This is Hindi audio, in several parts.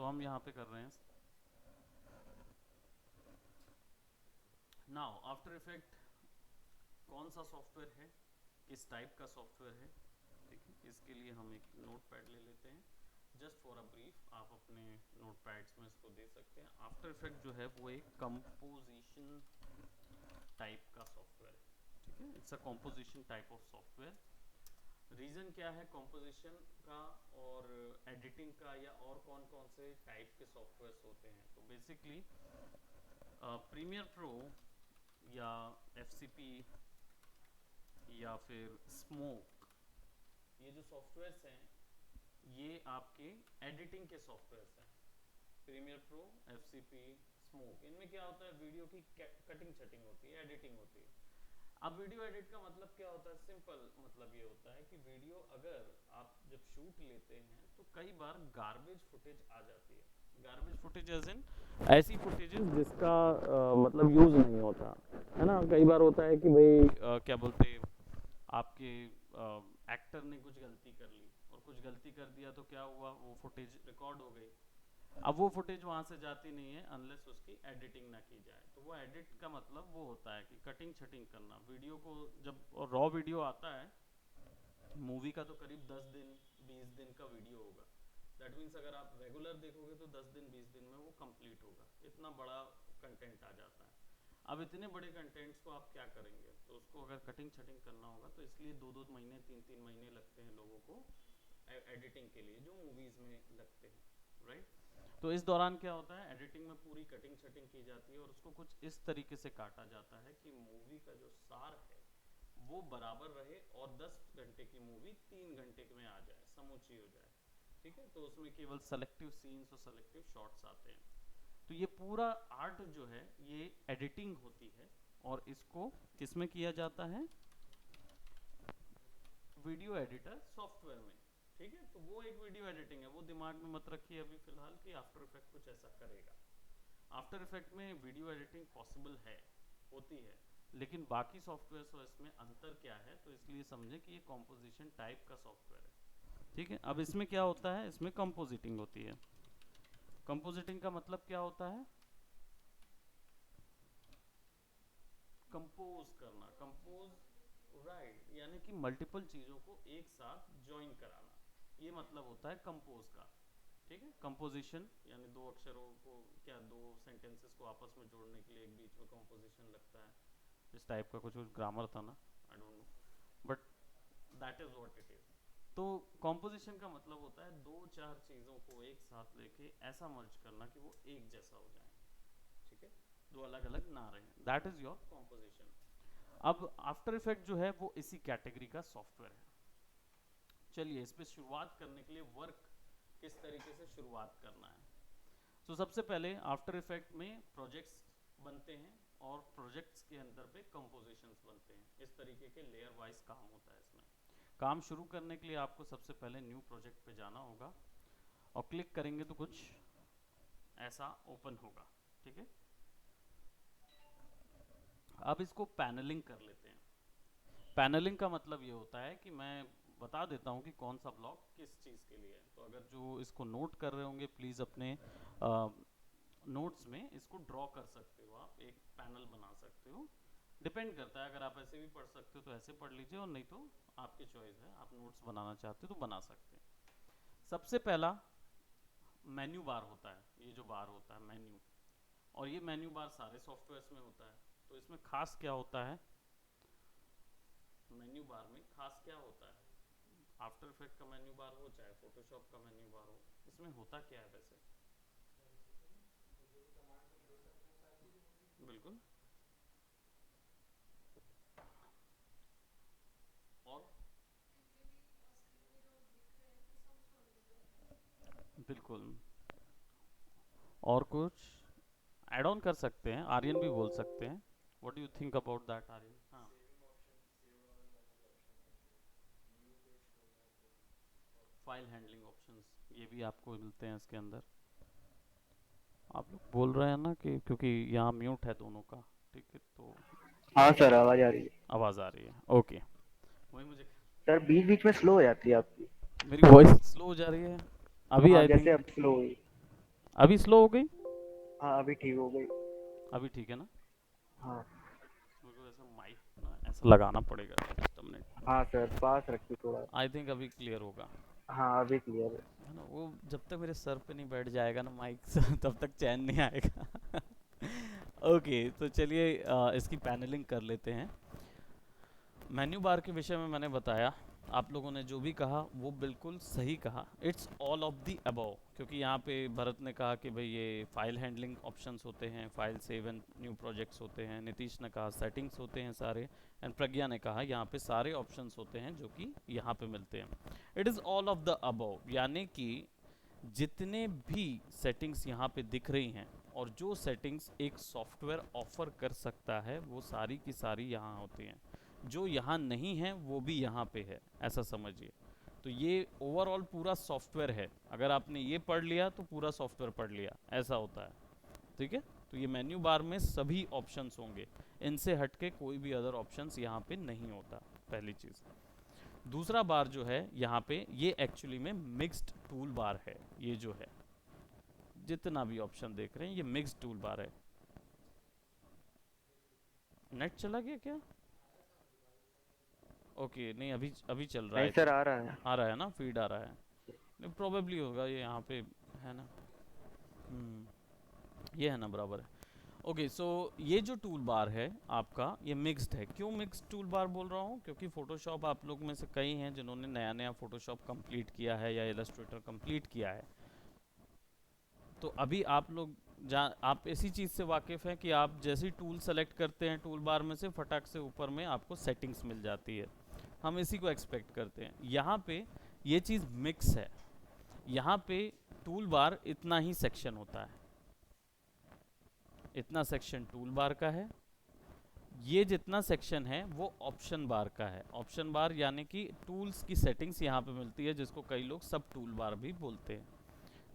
हम यहाँ पे कर रहे हैं नाउ आफ्टर इफेक्ट कौन सा सॉफ्टवेयर है, किस टाइप का सॉफ्टवेयर है। ठीक है, इसके लिए हम एक नोट पैड ले लेते हैं। जस्ट फॉर अ ब्रीफ आप अपने नोट पैड्स में इसको दे सकते हैं। आफ्टर इफेक्ट जो है वो एक कंपोजिशन टाइप का सॉफ्टवेयर है। ठीक है, it's a composition type of software. Reason क्या है कंपोजिशन का और एडिटिंग का, या और कौन कौन से टाइप के सॉफ्टवेयर्स होते हैं। तो बेसिकली प्रीमियर प्रो या एफसीपी या फिर स्मोक, ये जो सॉफ्टवेयर्स हैं ये आपके एडिटिंग के सॉफ्टवेयर्स हैं। प्रीमियर प्रो, एफसीपी, स्मोक, इनमें क्या होता है, वीडियो की कटिंग छटिंग होती है, एडिटिंग होती है। अब वीडियो एडिट का मतलब क्या होता है, सिंपल मतलब ये होता है कि वीडियो अगर आप जब शूट लेते हैं तो कई बार गार्बेज फुटेज आ जाती है। गार्बेज फुटेज एज इन ऐसी फुटेजेस जिसका मतलब यूज नहीं होता है ना। कई बार होता है कि भाई क्या बोलते हैं, आपके एक्टर ने कुछ गलती कर ली और कुछ गलती कर दिया तो क्या हुआ, वो फुटेज रिकॉर्ड हो गई। अब वो फुटेज वहां से जाती नहीं है अनलेस उसकी एडिटिंग ना की जाए। तो वो एडिट का मतलब वो होता है कि कटिंग छटिंग करना वीडियो को। जब रॉ वीडियो आता है मूवी का तो करीब 10 दिन 20 दिन का वीडियो होगा। दैट मीन्स अगर आप रेगुलर देखोगे तो 10 दिन 20 दिन में वो कंप्लीट होगा। इतना बड़ा कंटेंट आ जाता है। अब इतने बड़े कंटेंट्स को आप क्या करेंगे, तो उसको अगर कटिंग छटिंग करना होगा तो इसलिए 2-2 महीने 3-3 महीने लगते हैं लोगों को एडिटिंग के लिए, जो मूवीज में लगते हैं, राइट। तो इस दौरान क्या होता है, एडिटिंग में पूरी कटिंग छटिंग की जाती है और उसको कुछ इस तरीके से काटा जाता है कि मूवी का जो सार है वो बराबर रहे और 10 घंटे की मूवी 3 घंटे में आ जाए, समूची हो जाए। ठीक है, तो उसमें केवल सेलेक्टिव सीन्स और सेलेक्टिव शॉट्स आते हैं। तो ये पूरा आर्ट जो है ये एडिटिंग होती है और इसको किसमें किया जाता है, वीडियो एडिटर सॉफ्टवेयर में। ठीक है, तो वो एक वीडियो एडिटिंग है, वो दिमाग में मत रखिए अभी फिलहाल कि आफ्टर इफेक्ट कुछ ऐसा करेगा। आफ्टर इफेक्ट में वीडियो एडिटिंग पॉसिबल है, होती है, लेकिन बाकी सॉफ्टवेयर और इसमें अंतर क्या है, तो इसलिए समझे कि ये कॉम्पोजिशन टाइप का सॉफ्टवेयर है। ठीक है, अब इसमें क्या होता है, इसमें कंपोजिटिंग होती है। कंपोजिटिंग का मतलब क्या होता है, कंपोज करना, कंपोज राइट, यानी कि मल्टीपल चीजों को एक साथ ज्वाइन कराना, ये मतलब होता है कंपोज का। ठीक है, कंपोजिशन यानी दो अक्षरों को, क्या दो सेंटेंसेस को आपस में जोड़ने के लिए एक बीच में कंपोजिशन लगता है। इस टाइप का कुछ ग्रामर था ना, I don't know, but that is what it is. तो कॉम्पोजिशन का मतलब होता है दो चार चीज़ों को एक साथ लेके ऐसा मर्ज करना कि वो एक जैसा हो जाए। ठीक है, दो अलग अलग ना रहे, दैट इज योर कॉम्पोजिशन। अब आफ्टर इफेक्ट जो है वो इसी कैटेगरी का सॉफ्टवेयर है। चलिए इस पे शुरुआत करने के लिए वर्क किस तरीके से शुरुआत करना है। तो सबसे पहले आफ्टर इफेक्ट में प्रोजेक्ट्स बनते हैं और प्रोजेक्ट्स के अंदर पे कंपोजिशंस बनते हैं। इस तरीके के लेयर वाइज काम होता है इसमें। काम शुरू करने के लिए आपको सबसे पहले न्यू प्रोजेक्ट पे जाना होगा और क्लिक करेंगे तो कुछ ऐसा ओपन होगा। ठीक है, अब इसको पैनलिंग कर लेते हैं। पैनलिंग का मतलब ये होता है कि मैं बता देता हूँ कि कौन सा ब्लॉक किस चीज़ के लिए है। तो अगर जो इसको नोट कर रहे होंगे प्लीज़ अपने नोट्स में इसको ड्रॉ कर सकते हो, आप एक पैनल बना सकते हो। डिपेंड करता है, अगर आप ऐसे भी पढ़ सकते हो तो ऐसे पढ़ लीजिए, और नहीं तो आपकी चॉइस है, आप नोट्स बनाना चाहते हो तो बना सकते हैं। सबसे पहला मेन्यू बार होता है, ये जो बार होता है मेन्यू, और ये मेन्यू बार सारे सॉफ्टवेयर्स में होता है। तो इसमें खास क्या होता है, मेन्यू बार में खास क्या होता है, आफ्टर इफेक्ट का मेन्यू बार हो चाहे फोटोशॉप का मेन्यू बार हो, इसमें होता क्या है वैसे। बिल्कुल, और बिल्कुल, और कुछ ऐड ऑन कर सकते हैं, आर्यन भी बोल सकते हैं। What do you think about that Aryan. हाँ, फाइल हैंडलिंग ऑप्शंस ये भी आपको मिलते हैं इसके अंदर। आप लोग बोल रहे हैं ना कि क्योंकि यहाँ म्यूट है दोनों का। ठीक है, तो हाँ सर, आवाज आ रही है। आवाज़ आ रही है, ओके। वही मुझे, सर बीच बीच में स्लो हो जाती है आपकी। मेरी वॉइस स्लो हो जा रही है अभी, हाँ, आई जैसे थिंक। अब स्लो हुई। अभी स्लो हो गई? हाँ अभी ठीक हो गई। अभी ठीक है ना? हाँ। मेरे को ऐसा माइक ना ऐसा लगाना पड़ेगा सिस्टम ने। हाँ सर पास रखिए थोड़ा। आई थिंक अभी क्लियर होगा। हाँ अभी क्लियर है। है ना, वो जब तक मेरे सर पे नहीं बैठ जाएगा ना माइक तब तक चैन नहीं आएगा। ओके तो चलिए इसकी पैनलिंग कर लेते हैं। मेन्यू बार के विषय में मैंने बताया, आप लोगों ने जो भी कहा वो बिल्कुल सही कहा। It's all of the above, क्योंकि यहाँ पे भरत ने कहा कि भाई ये फाइल हैंडलिंग ऑप्शंस होते हैं, file save and new projects होते हैं, नीतीश ने कहा सेटिंग्स होते हैं सारे, एंड प्रज्ञा ने कहा यहाँ पे सारे ऑप्शंस होते हैं जो कि यहाँ पे मिलते हैं। It is all of the above, यानी कि जितने भी सेटिंग्स यहाँ पे दिख रही हैं और जो सेटिंग्स एक सॉफ्टवेयर ऑफर कर सकता है वो सारी की सारी यहाँ होती हैं। जो यहाँ नहीं है वो भी यहाँ पे है, ऐसा समझिए। तो ये ओवरऑल पूरा सॉफ्टवेयर है, अगर आपने ये पढ़ लिया तो पूरा सॉफ्टवेयर पढ़ लिया, ऐसा होता है। ठीक है, तो ये मेन्यू बार में सभी ऑप्शंस होंगे, इनसे हटके कोई भी अदर ऑप्शंस यहाँ पे नहीं होता, पहली चीज़। दूसरा बार जो है यहाँ पे ये एक्चुअली में मिक्स्ड टूल बार है। ये जो है जितना भी ऑप्शन देख रहे हैं ये मिक्स्ड टूल बार है। नेट चला गया क्या? ओके नहीं, अभी अभी चल रहा नहीं है। सर आ रहा है। आ रहा है ना, फीड आ रहा है। नहीं प्रोबेबली होगा ये यहाँ पे, है ना। ये है ना, बराबर है। ओके सो ये जो टूल बार है आपका ये मिक्स्ड है। क्यों मिक्स्ड टूल बार बोल रहा हूँ? क्योंकि फोटोशॉप आप लोग में से कई हैं जिन्होंने नया नया फोटोशॉप कंप्लीट किया है या इलस्ट्रेटर कंप्लीट किया है। तो अभी आप लोग आप इसी चीज़ से वाकिफ़ हैं कि आप जैसी टूल सेलेक्ट करते हैं टूल बार में से फटाक से ऊपर में आपको सेटिंग्स मिल जाती है। हम इसी को एक्सपेक्ट करते हैं। यहाँ पे ये चीज़ मिक्स है। यहाँ पे टूल बार इतना ही सेक्शन होता है, इतना सेक्शन टूल बार का है। ये जितना सेक्शन है वो ऑप्शन बार का है। ऑप्शन बार यानी कि टूल्स की सेटिंग्स यहाँ पे मिलती है, जिसको कई लोग सब टूल बार भी बोलते हैं।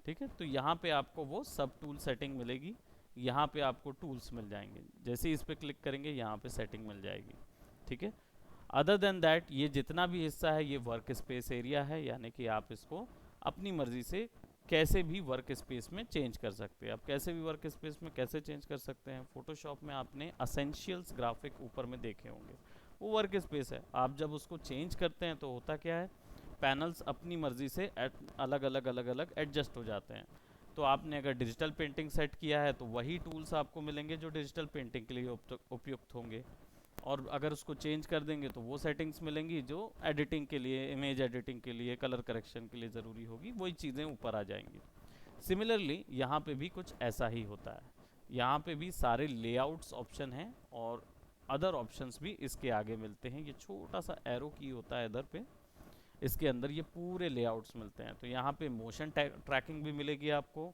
ठीक है, तो यहाँ पे आपको वो सब टूल सेटिंग मिलेगी। यहाँ पे आपको टूल्स मिल जाएंगे, जैसे ही इस पर क्लिक करेंगे यहाँ पे सेटिंग मिल जाएगी। ठीक है, अदर देन दैट ये जितना भी हिस्सा है ये वर्क स्पेस एरिया है, यानी कि आप इसको अपनी मर्जी से कैसे भी वर्क स्पेस में चेंज कर सकते हैं। आप कैसे भी वर्क स्पेस में कैसे चेंज कर सकते हैं? फोटोशॉप में आपने असेंशियल्स ग्राफिक ऊपर में देखे होंगे, वो वर्क स्पेस है। आप जब उसको चेंज करते हैं तो होता क्या है, पैनल्स अपनी मर्जी से अलग अलग एडजस्ट हो जाते हैं। तो आपने अगर डिजिटल पेंटिंग सेट किया है तो वही टूल्स आपको मिलेंगे जो डिजिटल पेंटिंग के लिए उपयुक्त होंगे, और अगर उसको चेंज कर देंगे तो वो सेटिंग्स मिलेंगी जो एडिटिंग के लिए, इमेज एडिटिंग के लिए, कलर करेक्शन के लिए ज़रूरी होगी, वही चीज़ें ऊपर आ जाएंगी। सिमिलरली यहाँ पे भी कुछ ऐसा ही होता है। यहाँ पे भी सारे लेआउट्स ऑप्शन हैं और अदर ऑप्शंस भी इसके आगे मिलते हैं। ये छोटा सा एरो की होता है इधर पे, इसके अंदर ये पूरे लेआउट्स मिलते हैं। तो यहाँ पे मोशन ट्रैकिंग भी मिलेगी आपको,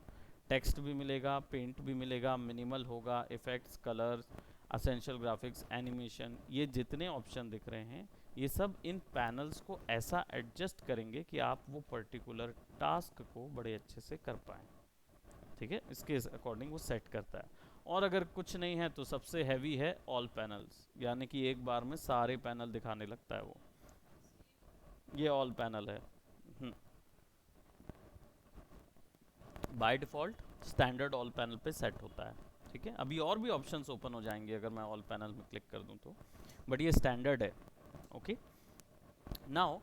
टेक्स्ट भी मिलेगा, पेंट भी मिलेगा, मिनिमल होगा, effects, colours, essential graphics, animation, ये जितने ऑप्शन दिख रहे हैं ये सब इन पैनल्स को ऐसा एडजस्ट करेंगे कि आप वो पर्टिकुलर टास्क को बड़े अच्छे से कर पाएँ। ठीक है, इसके अकॉर्डिंग वो सेट करता है। और अगर कुछ नहीं है तो सबसे हैवी है ऑल पैनल्स, यानी कि एक बार में सारे पैनल दिखाने लगता है वो। ये ऑल पैनल है। By default standard all panel पे सेट होता है। ठीक है, अभी और भी ऑप्शंस ओपन हो जाएंगे अगर मैं ऑल पैनल में क्लिक कर दूं तो, बट ये स्टैंडर्ड है। ओके, नाउ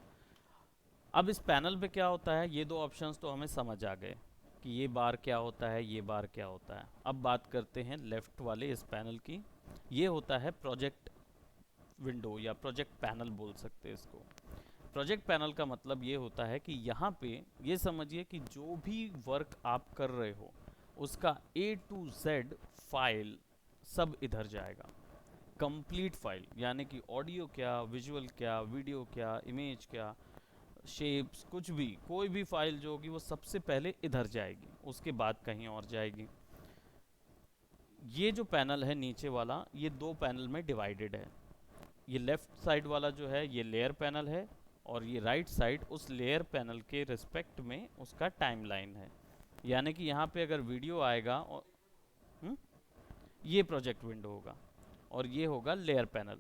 अब इस पैनल पे क्या होता है, ये दो ऑप्शंस तो हमें समझ आ गए कि ये बार क्या होता है, ये बार क्या होता है। अब बात करते हैं लेफ्ट वाले इस पैनल की। ये होता है प्रोजेक्ट विंडो या प्रोजेक्ट पैनल बोल सकते हैं इसको। प्रोजेक्ट पैनल का मतलब ये होता है कि यहाँ पे ये समझिए कि जो भी वर्क आप कर रहे हो उसका A to Z फाइल सब इधर जाएगा। कंप्लीट फाइल, यानी कि ऑडियो क्या, विजुअल क्या, वीडियो क्या, इमेज क्या, शेप्स, कुछ भी, कोई भी फाइल जो होगी वो सबसे पहले इधर जाएगी, उसके बाद कहीं और जाएगी। ये जो पैनल है नीचे वाला, ये दो पैनल में डिवाइडेड है। ये लेफ्ट साइड वाला जो है ये लेयर पैनल है, और ये राइट साइड उस लेयर पैनल के रिस्पेक्ट में उसका टाइमलाइन है। यानी कि यहाँ पे अगर वीडियो आएगा और ये प्रोजेक्ट विंडो होगा और ये होगा लेयर पैनल।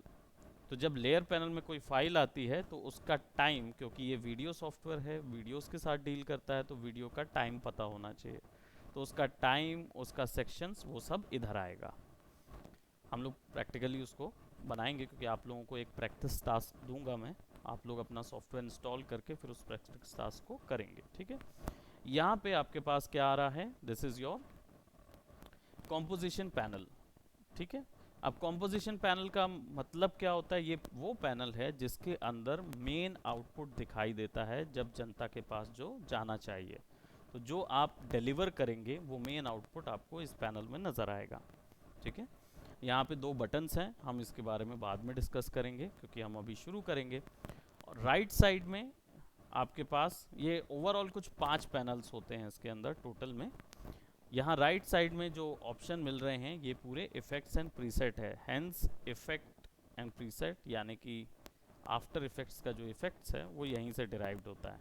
तो जब लेयर पैनल में कोई फाइल आती है तो उसका टाइम, क्योंकि ये वीडियो सॉफ्टवेयर है, वीडियोस के साथ डील करता है, तो वीडियो का टाइम पता होना चाहिए। तो उसका टाइम, उसका सेक्शंस, वो सब इधर आएगा। हम लोग प्रैक्टिकली उसको बनाएंगे, क्योंकि आप लोगों को एक प्रैक्टिस टास्क दूंगा मैं, आप लोग अपना सॉफ्टवेयर इंस्टॉल करके फिर उस प्रैक्टिस टास्क को करेंगे, ठीक है। यहाँ पे आपके पास क्या आ रहा है, this is your composition panel, ठीक है। अब कॉम्पोजिशन पैनल का मतलब क्या होता है, ये वो पैनल है जिसके अंदर मेन आउटपुट दिखाई देता है जब जनता के पास जो जाना चाहिए। तो जो आप डिलीवर करेंगे वो मेन आउटपुट आपको इस पैनल में नज़र आएगा, ठीक है। यहाँ पे 2 बटन्स हैं, हम इसके बारे में बाद में डिस्कस करेंगे क्योंकि हम अभी शुरू करेंगे। और राइट साइड में आपके पास ये ओवरऑल कुछ 5 पैनल्स होते हैं इसके अंदर टोटल में। यहाँ राइट साइड में जो ऑप्शन मिल रहे हैं ये पूरे इफ़ेक्ट्स एंड प्रीसेट है, हैंस इफ़ेक्ट एंड प्रीसेट, यानी कि आफ्टर इफ़ेक्ट्स का जो इफ़ेक्ट्स है वो यहीं से डिराइव्ड होता है,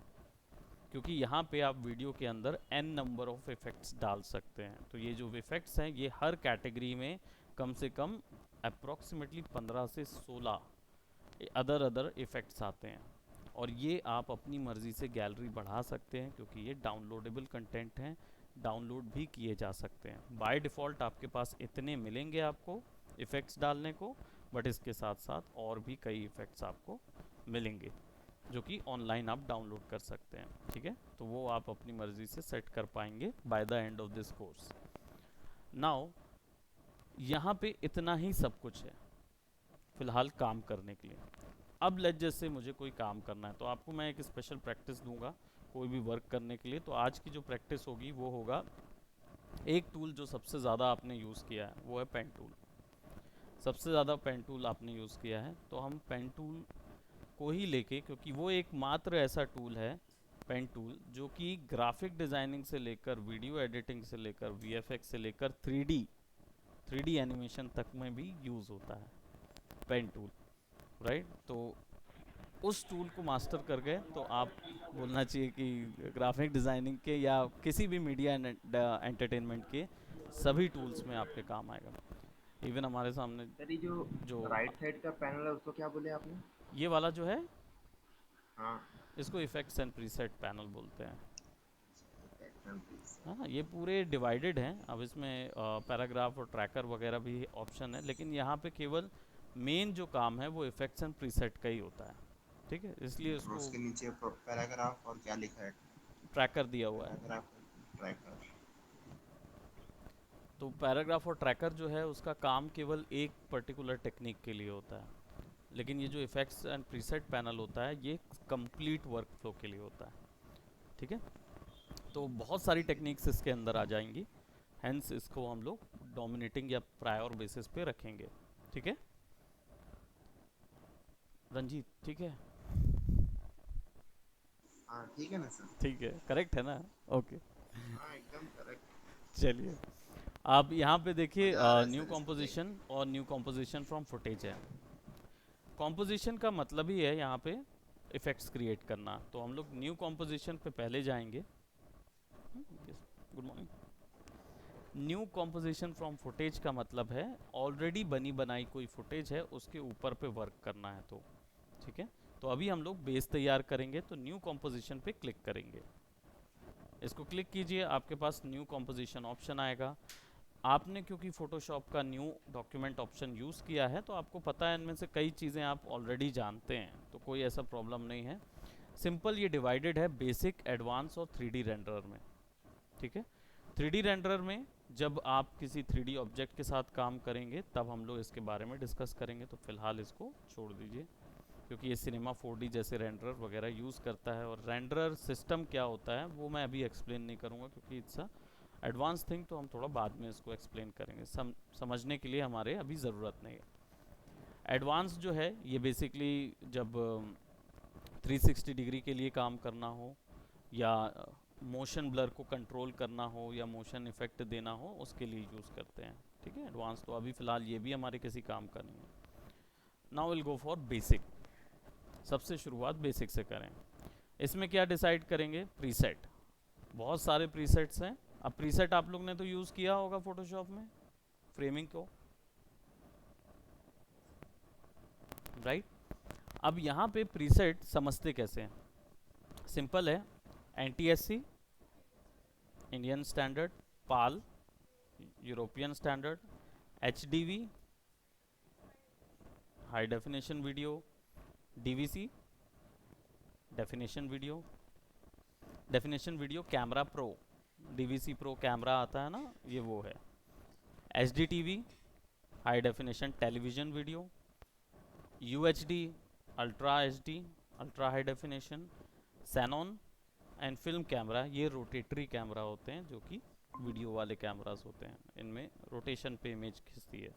क्योंकि यहाँ पे आप वीडियो के अंदर n नंबर ऑफ इफ़ेक्ट्स डाल सकते हैं। तो ये जो इफ़ेक्ट्स हैं ये हर कैटेगरी में कम से कम अप्रॉक्सीमेटली 15 से 16 अदर इफ़ेक्ट्स आते हैं, और ये आप अपनी मर्ज़ी से गैलरी बढ़ा सकते हैं क्योंकि ये डाउनलोडेबल कंटेंट हैं, डाउनलोड भी किए जा सकते हैं। बाय डिफ़ॉल्ट आपके पास इतने मिलेंगे आपको इफ़ेक्ट्स डालने को, बट इसके साथ साथ और भी कई इफ़ेक्ट्स आपको मिलेंगे जो कि ऑनलाइन आप डाउनलोड कर सकते हैं, ठीक है। तो वो आप अपनी मर्ज़ी से सेट कर पाएंगे by the end of this course. Now यहाँ पे इतना ही सब कुछ है फ़िलहाल काम करने के लिए। अब लेट जैसे मुझे कोई काम करना है तो आपको मैं एक स्पेशल प्रैक्टिस दूंगा कोई भी वर्क करने के लिए। तो आज की जो प्रैक्टिस होगी वो होगा, एक टूल जो सबसे ज़्यादा आपने यूज़ किया है वो है पेन टूल। सबसे ज़्यादा पेन टूल आपने यूज़ किया है, तो हम पेन टूल को ही लेके, क्योंकि वो एकमात्र ऐसा टूल है पेन टूल जो कि ग्राफिक डिज़ाइनिंग से लेकर वीडियो एडिटिंग से लेकर वीएफएक्स से लेकर 3D एनिमेशन तक में भी यूज़ होता है पेन टूल, राइट। तो उस टूल को मास्टर कर गए तो आप बोलना चाहिए कि ग्राफिक डिज़ाइनिंग के या किसी भी मीडिया एंटरटेनमेंट के सभी टूल्स में आपके काम आएगा। इवन हमारे सामने सर ये जो जो राइट साइड का पैनल है उसको क्या बोले आपने? ये वाला जो है हाँ, इसको इफेक्ट्स एंड प्रीसेट पैनल बोलते हैं। please. हाँ, ये पूरे डिवाइडेड हैं। अब इसमें पैराग्राफ और ट्रैकर वगैरह भी ऑप्शन है, लेकिन यहाँ पे केवल मेन जो काम है वो इफेक्ट्स एंड प्रीसेट का ही होता है, ठीक है। इसलिए और इसको उसके नीचे पैराग्राफ और क्या लिखा है? ट्रैकर दिया हुआ है। Paragraph tracker. तो पैराग्राफ और ट्रैकर जो है उसका काम केवल एक पर्टिकुलर टेक्निक के लिए होता है, लेकिन ये जो इफेक्ट्स एंड प्रीसेट पैनल होता है ये कंप्लीट वर्कफ्लो के लिए होता है, ठीक है। तो बहुत सारी टेक्निक्स इसके अंदर आ जाएंगी, हेंस इसको हम लोग डोमिनेटिंग या प्रायोर बेसिस पे रखेंगे, ठीक है। रंजीत ठीक है? हाँ ठीक है ना सर? ठीक है, करेक्ट है ना? ओके, हाँ एकदम करेक्ट। चलिए आप यहाँ पे देखिए मजा आ रहा है न्यू सर इसको देख कॉम्पोजिशन और न्यू कॉम्पोजिशन फ्रॉम फुटेज है। कॉम्पोजिशन का मतलब ही है यहाँ पे इफ़ेक्ट्स क्रिएट करना, तो हम लोग न्यू कॉम्पोजिशन पे पहले जाएंगे। Good morning. New composition from footage का मतलब है ऑलरेडी बनी बनाई कोई फुटेज है उसके ऊपर पे वर्क करना है, तो ठीक है। तो अभी हम लोग बेस तैयार करेंगे, तो न्यू कॉम्पोजिशन पे क्लिक करेंगे। इसको क्लिक कीजिए, आपके पास न्यू कॉम्पोजिशन ऑप्शन आएगा। आपने क्योंकि फ़ोटोशॉप का न्यू डॉक्यूमेंट ऑप्शन यूज़ किया है तो आपको पता है इनमें से कई चीज़ें आप ऑलरेडी जानते हैं, तो कोई ऐसा प्रॉब्लम नहीं है। सिंपल ये डिवाइडेड है बेसिक, एडवांस और 3D रेंडरर में, ठीक है। 3D रेंडरर में जब आप किसी 3D ऑब्जेक्ट के साथ काम करेंगे तब हम लोग इसके बारे में डिस्कस करेंगे, तो फिलहाल इसको छोड़ दीजिए क्योंकि ये सिनेमा 4D जैसे रेंडरर वगैरह यूज़ करता है, और रेंडरर सिस्टम क्या होता है वो मैं अभी एक्सप्लेन नहीं करूँगा क्योंकि इट्स अ एडवांस थिंग, तो हम थोड़ा बाद में इसको एक्सप्लेन करेंगे। समझने के लिए हमारे अभी ज़रूरत नहीं है। एडवांस जो है ये बेसिकली जब 360 डिग्री के लिए काम करना हो या मोशन ब्लर को कंट्रोल करना हो या मोशन इफेक्ट देना हो उसके लिए यूज़ करते हैं, ठीक है। एडवांस तो अभी फ़िलहाल ये भी हमारे किसी काम का नहीं है। Now will go for basic. सबसे शुरुआत बेसिक से करें। इसमें क्या डिसाइड करेंगे? प्रीसेट। बहुत सारे प्रीसेट्स हैं। अब प्रीसेट आप लोग ने तो यूज़ किया होगा फोटोशॉप में फ्रेमिंग को, राइट। अब यहाँ पे प्रीसेट समझते कैसे हैं? सिंपल है, NTSC Indian standard PAL European standard, HDV high definition video, DVC definition video camera pro, DVC pro camera आता है ना, ये वो है। HDTV high definition television video, UHD ultra HD ultra high definition, सैनॉन एंड फिल्म कैमरा, ये रोटेटरी कैमरा होते हैं जो कि वीडियो वाले कैमरास होते हैं, इनमें रोटेशन पे इमेज खिंचती है।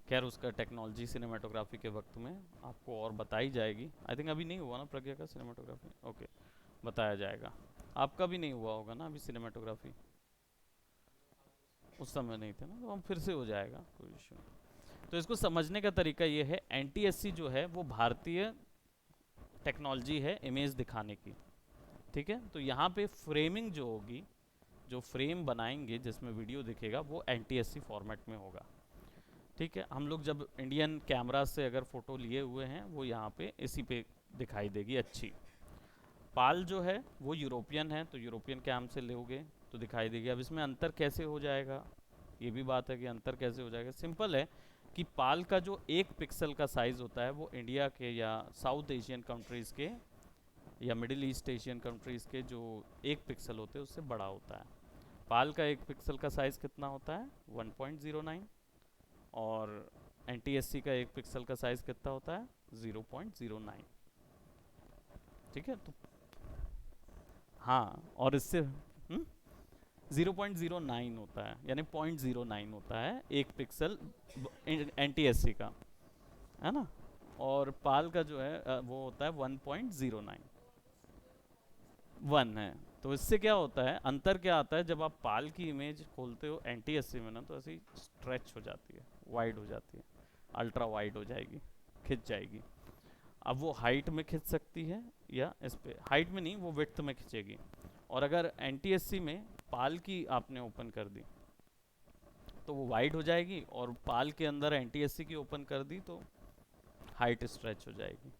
खैर उसका टेक्नोलॉजी सिनेमाटोग्राफी के वक्त में आपको और बताई जाएगी। आई थिंक अभी नहीं हुआ ना प्रज्ञा का सिनेमाटोग्राफी, ओके बताया जाएगा। आपका भी नहीं हुआ होगा ना अभी सिनेमाटोग्राफी, उस समय नहीं थे ना, तो हम फिर से हो जाएगा, कोई इशू नहीं। तो इसको समझने का तरीका ये है, NTSC जो है वो भारतीय टेक्नोलॉजी है इमेज दिखाने की, ठीक है। तो यहाँ पे फ्रेमिंग जो होगी, जो फ्रेम बनाएंगे जिसमें वीडियो दिखेगा वो NTSC फॉर्मेट में होगा, ठीक है। हम लोग जब इंडियन कैमरा से अगर फ़ोटो लिए हुए हैं वो यहाँ पे इसी पे दिखाई देगी अच्छी। पाल जो है वो यूरोपियन है, तो यूरोपियन कैम से लोगे तो दिखाई देगी। अब इसमें अंतर कैसे हो जाएगा, ये भी बात है कि अंतर कैसे हो जाएगा। सिंपल है कि पाल का जो 1 पिक्सल का साइज़ होता है वो इंडिया के या साउथ एशियन कंट्रीज़ के या मिडिल ईस्ट एशियन कंट्रीज़ के जो 1 पिक्सल होते हैं उससे बड़ा होता है। पाल का 1 पिक्सल का साइज़ कितना होता है 1.09, और NTSC का 1 पिक्सल का साइज़ कितना होता है 0.09, ठीक है। तो हाँ, और इससे 0.09 होता है, यानी 0.09 होता है 1 पिक्सल NTSC का, है ना। और पाल का जो है वो होता है 1.09, 1 है। तो इससे क्या होता है, अंतर क्या आता है, जब आप पाल की इमेज खोलते हो NTSC में ना, तो ऐसी स्ट्रेच हो जाती है, वाइड हो जाती है, अल्ट्रा वाइड हो जाएगी, खिंच जाएगी। अब वो हाइट में खिंच सकती है या इस पे, हाइट में नहीं, वो विड्थ में खिंचेगी। और अगर NTSC में पाल की आपने ओपन कर दी तो वो वाइड हो जाएगी, और पाल के अंदर NTSC की ओपन कर दी तो हाइट स्ट्रेच हो जाएगी।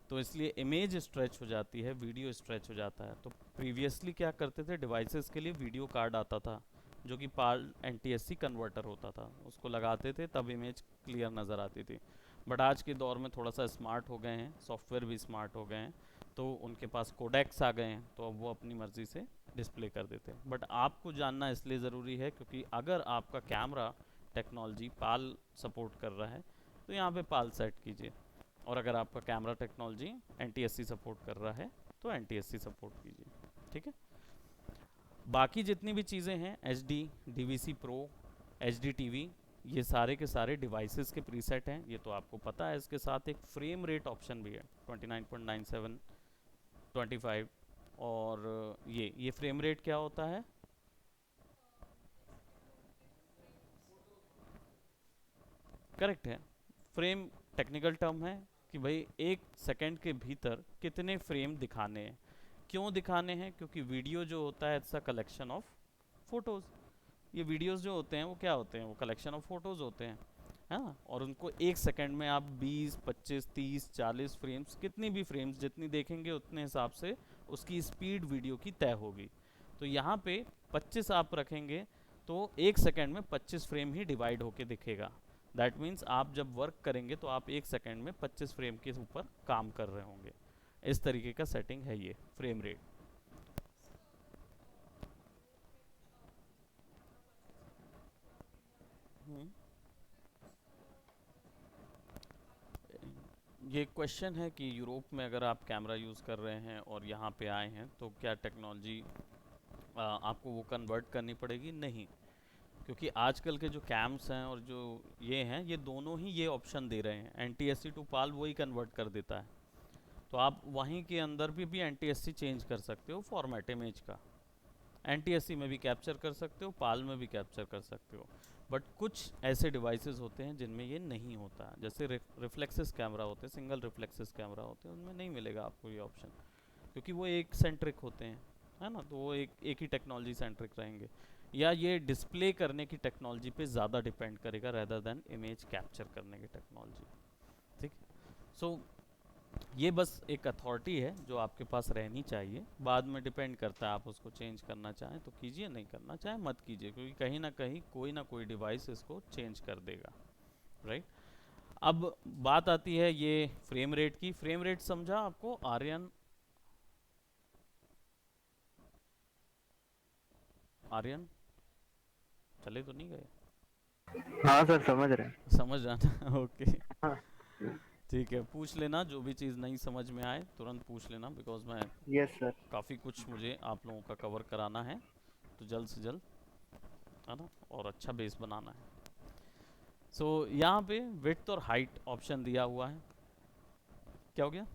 तो इसलिए इमेज स्ट्रेच हो जाती है, वीडियो स्ट्रेच हो जाता है। तो प्रीवियसली क्या करते थे, डिवाइसेस के लिए वीडियो कार्ड आता था जो कि पाल NTSC कन्वर्टर होता था, उसको लगाते थे तब इमेज क्लियर नज़र आती थी। बट आज के दौर में थोड़ा सा स्मार्ट हो गए हैं, सॉफ्टवेयर भी स्मार्ट हो गए हैं, तो उनके पास कोडेक्स आ गए हैं, तो अब वो अपनी मर्ज़ी से डिस्प्ले कर देते हैं। बट आपको जानना इसलिए ज़रूरी है क्योंकि अगर आपका कैमरा टेक्नोलॉजी पाल सपोर्ट कर रहा है तो यहाँ पे पाल सेट कीजिए, और अगर आपका कैमरा टेक्नोलॉजी NTSC सपोर्ट कर रहा है तो NTSC सपोर्ट कीजिए, ठीक है। बाकी जितनी भी चीज़ें हैं HD, DVC Pro, HDTV, ये सारे के सारे डिवाइसेस के प्रीसेट हैं, ये तो आपको पता है। इसके साथ एक फ्रेम रेट ऑप्शन भी है 29.97, 25, और ये फ्रेम रेट क्या होता है, करेक्ट है। फ्रेम टेक्निकल टर्म है कि भाई 1 सेकंड के भीतर कितने फ्रेम दिखाने हैं। क्यों दिखाने हैं, क्योंकि वीडियो जो होता है it's a collection of photos. ये वीडियोस जो होते हैं वो क्या होते हैं, वो कलेक्शन ऑफ फोटोज़ होते हैं, है ना। और उनको 1 सेकंड में आप 20, 25, 30, 40 फ्रेम्स, कितनी भी फ्रेम्स जितनी देखेंगे उतने हिसाब से उसकी स्पीड वीडियो की तय होगी। तो यहाँ पे 25 आप रखेंगे तो 1 सेकंड में 25 फ्रेम ही डिवाइड होके दिखेगा। दैट मीन्स आप जब वर्क करेंगे तो आप 1 सेकंड में 25 फ्रेम के ऊपर काम कर रहे होंगे। इस तरीके का सेटिंग है ये फ्रेम रेट। ये क्वेश्चन है कि यूरोप में अगर आप कैमरा यूज़ कर रहे हैं और यहाँ पे आए हैं तो क्या टेक्नोलॉजी आपको वो कन्वर्ट करनी पड़ेगी? नहीं, क्योंकि आजकल के जो कैम्स हैं और जो ये हैं, ये दोनों ही ये ऑप्शन दे रहे हैं। NTSC टू पाल वही कन्वर्ट कर देता है, तो आप वहीं के अंदर भी NTSC चेंज कर सकते हो फॉर्मेट इमेज का। NTSC में भी कैप्चर कर सकते हो, पाल में भी कैप्चर कर सकते हो। बट कुछ ऐसे डिवाइसेस होते हैं जिनमें ये नहीं होता, जैसे रिफ्लेक्सेस कैमरा होते हैं, सिंगल रिफ्लेक्सेस कैमरा होते हैं, उनमें नहीं मिलेगा आपको ये ऑप्शन, क्योंकि वो एक सेंट्रिक होते हैं, है ना। तो वो एक ही टेक्नोलॉजी सेंट्रिक रहेंगे, या ये डिस्प्ले करने की टेक्नोलॉजी पे ज़्यादा डिपेंड करेगा रेदर देन इमेज कैप्चर करने की टेक्नोलॉजी, ठीक। सो ये बस एक अथॉरिटी है जो आपके पास रहनी चाहिए, बाद में डिपेंड करता है आप उसको चेंज करना चाहें तो कीजिए, नहीं करना चाहें मत कीजिए, क्योंकि कहीं ना कोई डिवाइस इसको चेंज कर देगा, राइट। अब बात आती है ये फ्रेम रेट की। फ्रेम रेट समझा आपको आर्यन? आर्यन चले तो नहीं गए? हाँ सर समझ रहे हैं। समझ जाना ओके। हाँ। ठीक है, पूछ लेना जो भी चीज़ नहीं समझ में आए तुरंत पूछ लेना, बिकॉज मैं यस सर। काफ़ी कुछ मुझे आप लोगों का कवर कराना है, तो जल्द से जल्द, है ना, और अच्छा बेस बनाना है। सो यहाँ पे विड्थ और हाइट ऑप्शन दिया हुआ है। क्या हो गया?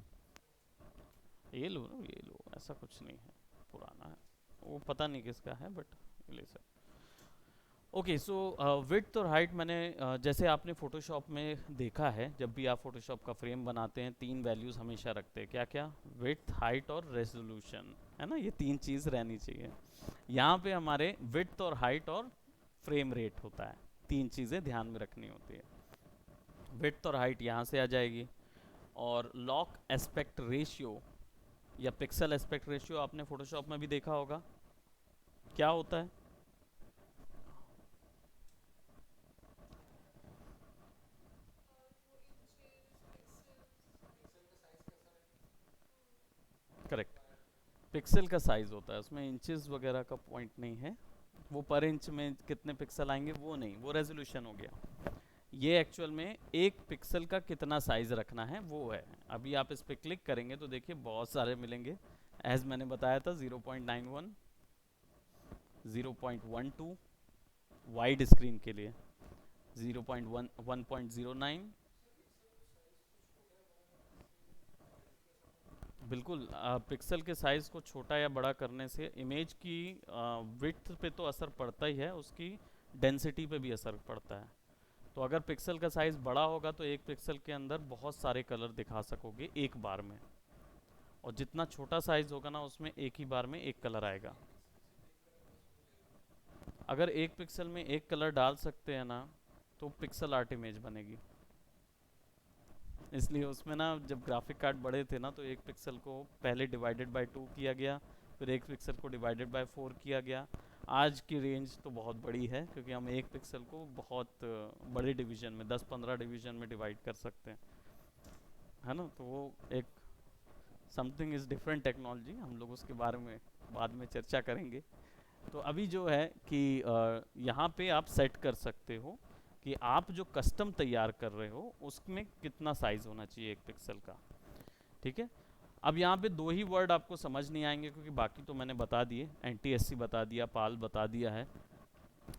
ये लो ना, ये लो, ऐसा कुछ नहीं है, पुराना है वो, पता नहीं किसका है, बट ले सकते। ओके, सो विड्थ और हाइट मैंने जैसे आपने फोटोशॉप में देखा है, जब भी आप फोटोशॉप का फ्रेम बनाते हैं 3 वैल्यूज़ हमेशा रखते हैं। क्या क्या? विड्थ, हाइट और रेजोल्यूशन, है ना, ये 3 चीज़ रहनी चाहिए। यहाँ पे हमारे विड्थ और हाइट और फ्रेम रेट होता है, 3 चीज़ें ध्यान में रखनी होती है। विड्थ और हाइट यहाँ से आ जाएगी, और लॉक एस्पेक्ट रेशियो या पिक्सल एस्पेक्ट रेशियो आपने फोटोशॉप में भी देखा होगा, क्या होता है? करेक्ट, पिक्सल का साइज होता है, उसमें इंचेस वगैरह का पॉइंट नहीं है, वो पर इंच में कितने पिक्सल आएंगे वो नहीं, वो रेजोल्यूशन हो गया। ये एक्चुअल में एक पिक्सल का कितना साइज रखना है वो है। अभी आप इस पर क्लिक करेंगे तो देखिए बहुत सारे मिलेंगे, एज मैंने बताया था 0.91, 0.12 वाइड स्क्रीन के लिए, 0.1, 1.09। बिल्कुल, पिक्सल के साइज़ को छोटा या बड़ा करने से इमेज की विड्थ पे तो असर पड़ता ही है, उसकी डेंसिटी पे भी असर पड़ता है। तो अगर पिक्सल का साइज़ बड़ा होगा तो एक पिक्सल के अंदर बहुत सारे कलर दिखा सकोगे एक बार में, और जितना छोटा साइज़ होगा ना उसमें एक ही बार में एक कलर आएगा। अगर एक पिक्सल में एक कलर डाल सकते हैं ना तो पिक्सल आर्ट इमेज बनेगी। इसलिए उसमें ना जब ग्राफिक कार्ड बड़े थे ना तो एक पिक्सल को पहले डिवाइडेड बाय 2 किया गया, फिर एक पिक्सल को डिवाइडेड बाय 4 किया गया। आज की रेंज तो बहुत बड़ी है, क्योंकि हम एक पिक्सल को बहुत बड़े डिवीजन में 10-15 डिवीजन में डिवाइड कर सकते हैं, है ना। तो वो एक समथिंग इज़ डिफरेंट टेक्नोलॉजी, हम लोग उसके बारे में बाद में चर्चा करेंगे। तो अभी जो है कि यहाँ पे आप सेट कर सकते हो कि आप जो कस्टम तैयार कर रहे हो उसमें कितना साइज होना चाहिए एक पिक्सल का, ठीक है। अब यहाँ पे 2 ही वर्ड आपको समझ नहीं आएंगे, क्योंकि बाकी तो मैंने बता दिए, NTSC बता दिया, पाल बता दिया है,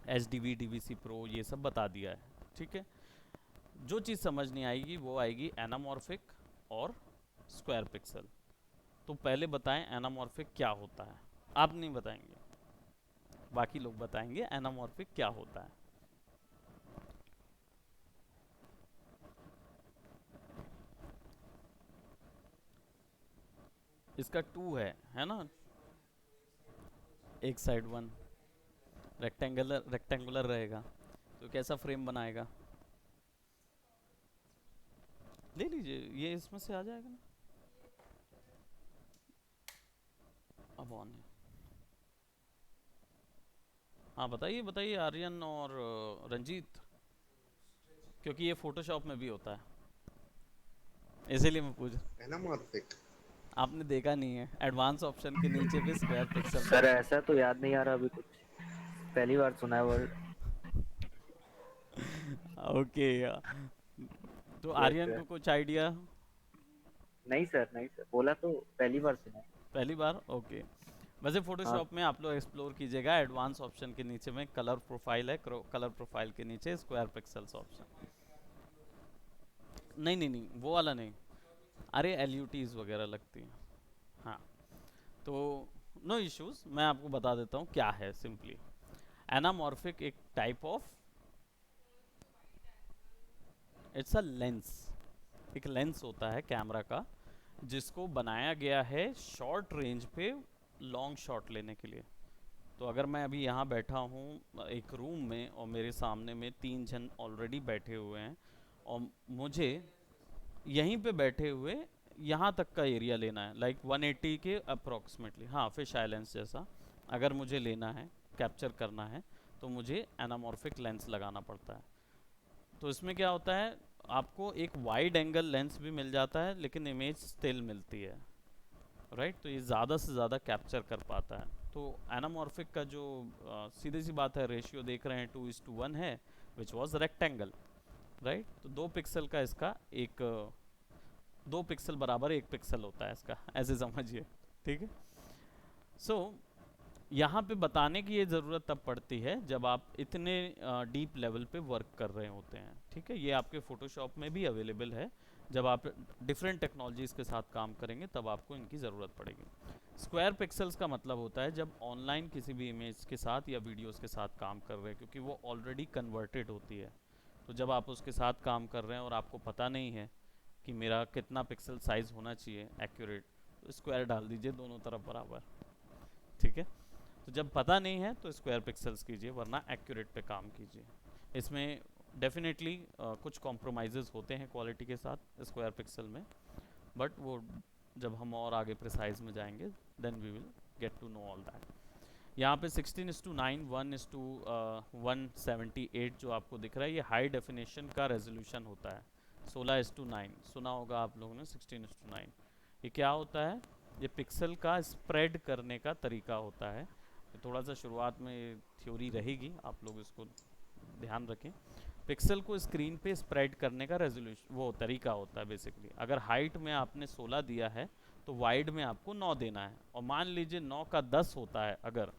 HDV DVC प्रो ये सब बता दिया है, ठीक है। जो चीज़ समझ नहीं आएगी वो आएगी एनामॉर्फिक और स्क्वायर पिक्सल। तो पहले बताएं एनामॉर्फिक क्या होता है। आप नहीं बताएंगे, बाकी लोग बताएंगे एनामॉर्फिक क्या होता है। इसका 2 है ना, एक साइड 1 रेक्टेंगुलर रहेगा, तो कैसा फ्रेम बनाएगा? ले लीजिए, ये इसमें से आ जाएगा ना, अब ऑन है। हाँ बताइए बताइए आर्यन और रंजीत, क्योंकि ये फोटोशॉप में भी होता है, इसीलिए मैं पूछ, एनामॉर्फिक। आपने देखा नहीं है, एडवांस ऑप्शन के नीचे पे स्क्वायर पिक्सल सर ऑप्शन। ऐसा तो याद नहीं आ रहा अभी कुछ, पहली बार सुना है वर्ड। ओके, तो यस आर्यन सर। को कुछ आइडिया? नहीं सर, नहीं सर, बोला तो पहली बार सुना है। पहली बार, ओके। वैसे हाँ। फोटोशॉप में आप लोग एक्सप्लोर कीजिएगा, एडवांस ऑप्शन के नीचे में कलर प्रोफाइल है, कलर प्रोफाइल के नीचे स्क्वायर पिक्सल्स ऑप्शन। नहीं नहीं नहीं, वो वाला नहीं, अरे LUTs वगैरह लगती हैं, हाँ। तो नो इश्यूज, मैं आपको बता देता हूँ क्या है सिंपली। एनामॉर्फिक एक type of, it's a lens, एक लेंस होता है कैमरा का जिसको बनाया गया है शॉर्ट रेंज पे लॉन्ग शॉट लेने के लिए। तो अगर मैं अभी यहाँ बैठा हूँ एक रूम में और मेरे सामने में 3 जन ऑलरेडी बैठे हुए हैं, और मुझे यहीं पे बैठे हुए यहाँ तक का एरिया लेना है, लाइक 180 के अप्रोक्सीमेटली, हाँ फिश आइलैंड्स जैसा अगर मुझे लेना है, कैप्चर करना है, तो मुझे एनामॉर्फिक लेंस लगाना पड़ता है। तो इसमें क्या होता है, आपको एक वाइड एंगल लेंस भी मिल जाता है लेकिन इमेज स्टिल मिलती है, राइट। तो ये ज़्यादा से ज़्यादा कैप्चर कर पाता है। तो एनामॉर्फिक का जो सीधी सी बात है, रेशियो देख रहे हैं 2:1 है, विच वॉज रेक्टेंगल, राइट। तो 2 पिक्सल का इसका एक 2 पिक्सल बराबर 1 पिक्सल होता है इसका, ऐसे समझिए, ठीक है। सो यहाँ पे बताने की ये ज़रूरत तब पड़ती है जब आप इतने डीप लेवल पे वर्क कर रहे होते हैं, ठीक है। ये आपके फोटोशॉप में भी अवेलेबल है, जब आप डिफरेंट टेक्नोलॉजीज़ के साथ काम करेंगे तब आपको इनकी ज़रूरत पड़ेगी। स्क्वायर पिक्सल्स का मतलब होता है जब ऑनलाइन किसी भी इमेज के साथ या वीडियोस के साथ काम कर रहे हैं, क्योंकि वो ऑलरेडी कन्वर्टेड होती है। तो जब आप उसके साथ काम कर रहे हैं और आपको पता नहीं है कि मेरा कितना पिक्सल साइज़ होना चाहिए एक्यूरेट, तो स्क्वायर डाल दीजिए दोनों तरफ बराबर, ठीक है। तो जब पता नहीं है तो स्क्वायर पिक्सल्स कीजिए, वरना एक्यूरेट पे काम कीजिए। इसमें डेफिनेटली कुछ कॉम्प्रोमाइज़ेस होते हैं क्वालिटी के साथ स्क्वायर पिक्सल में, बट वो जब हम और आगे प्रिसाइज में जाएंगे then we will get to know all that. यहाँ पे 16:9 1:178 जो आपको दिख रहा है, ये हाई डेफिनेशन का रेजोल्यूशन होता है। 16:9 सुना होगा आप लोगों ने, 16:9 ये क्या होता है, ये पिक्सल का स्प्रेड करने का तरीका होता है। थोड़ा सा शुरुआत में थ्योरी रहेगी, आप लोग इसको ध्यान रखें। पिक्सल को स्क्रीन पे स्प्रेड करने का रेजोल्यूशन वो तरीका होता है बेसिकली। अगर हाइट में आपने 16 दिया है तो वाइड में आपको 9 देना है, और मान लीजिए 9 का 10 होता है अगर,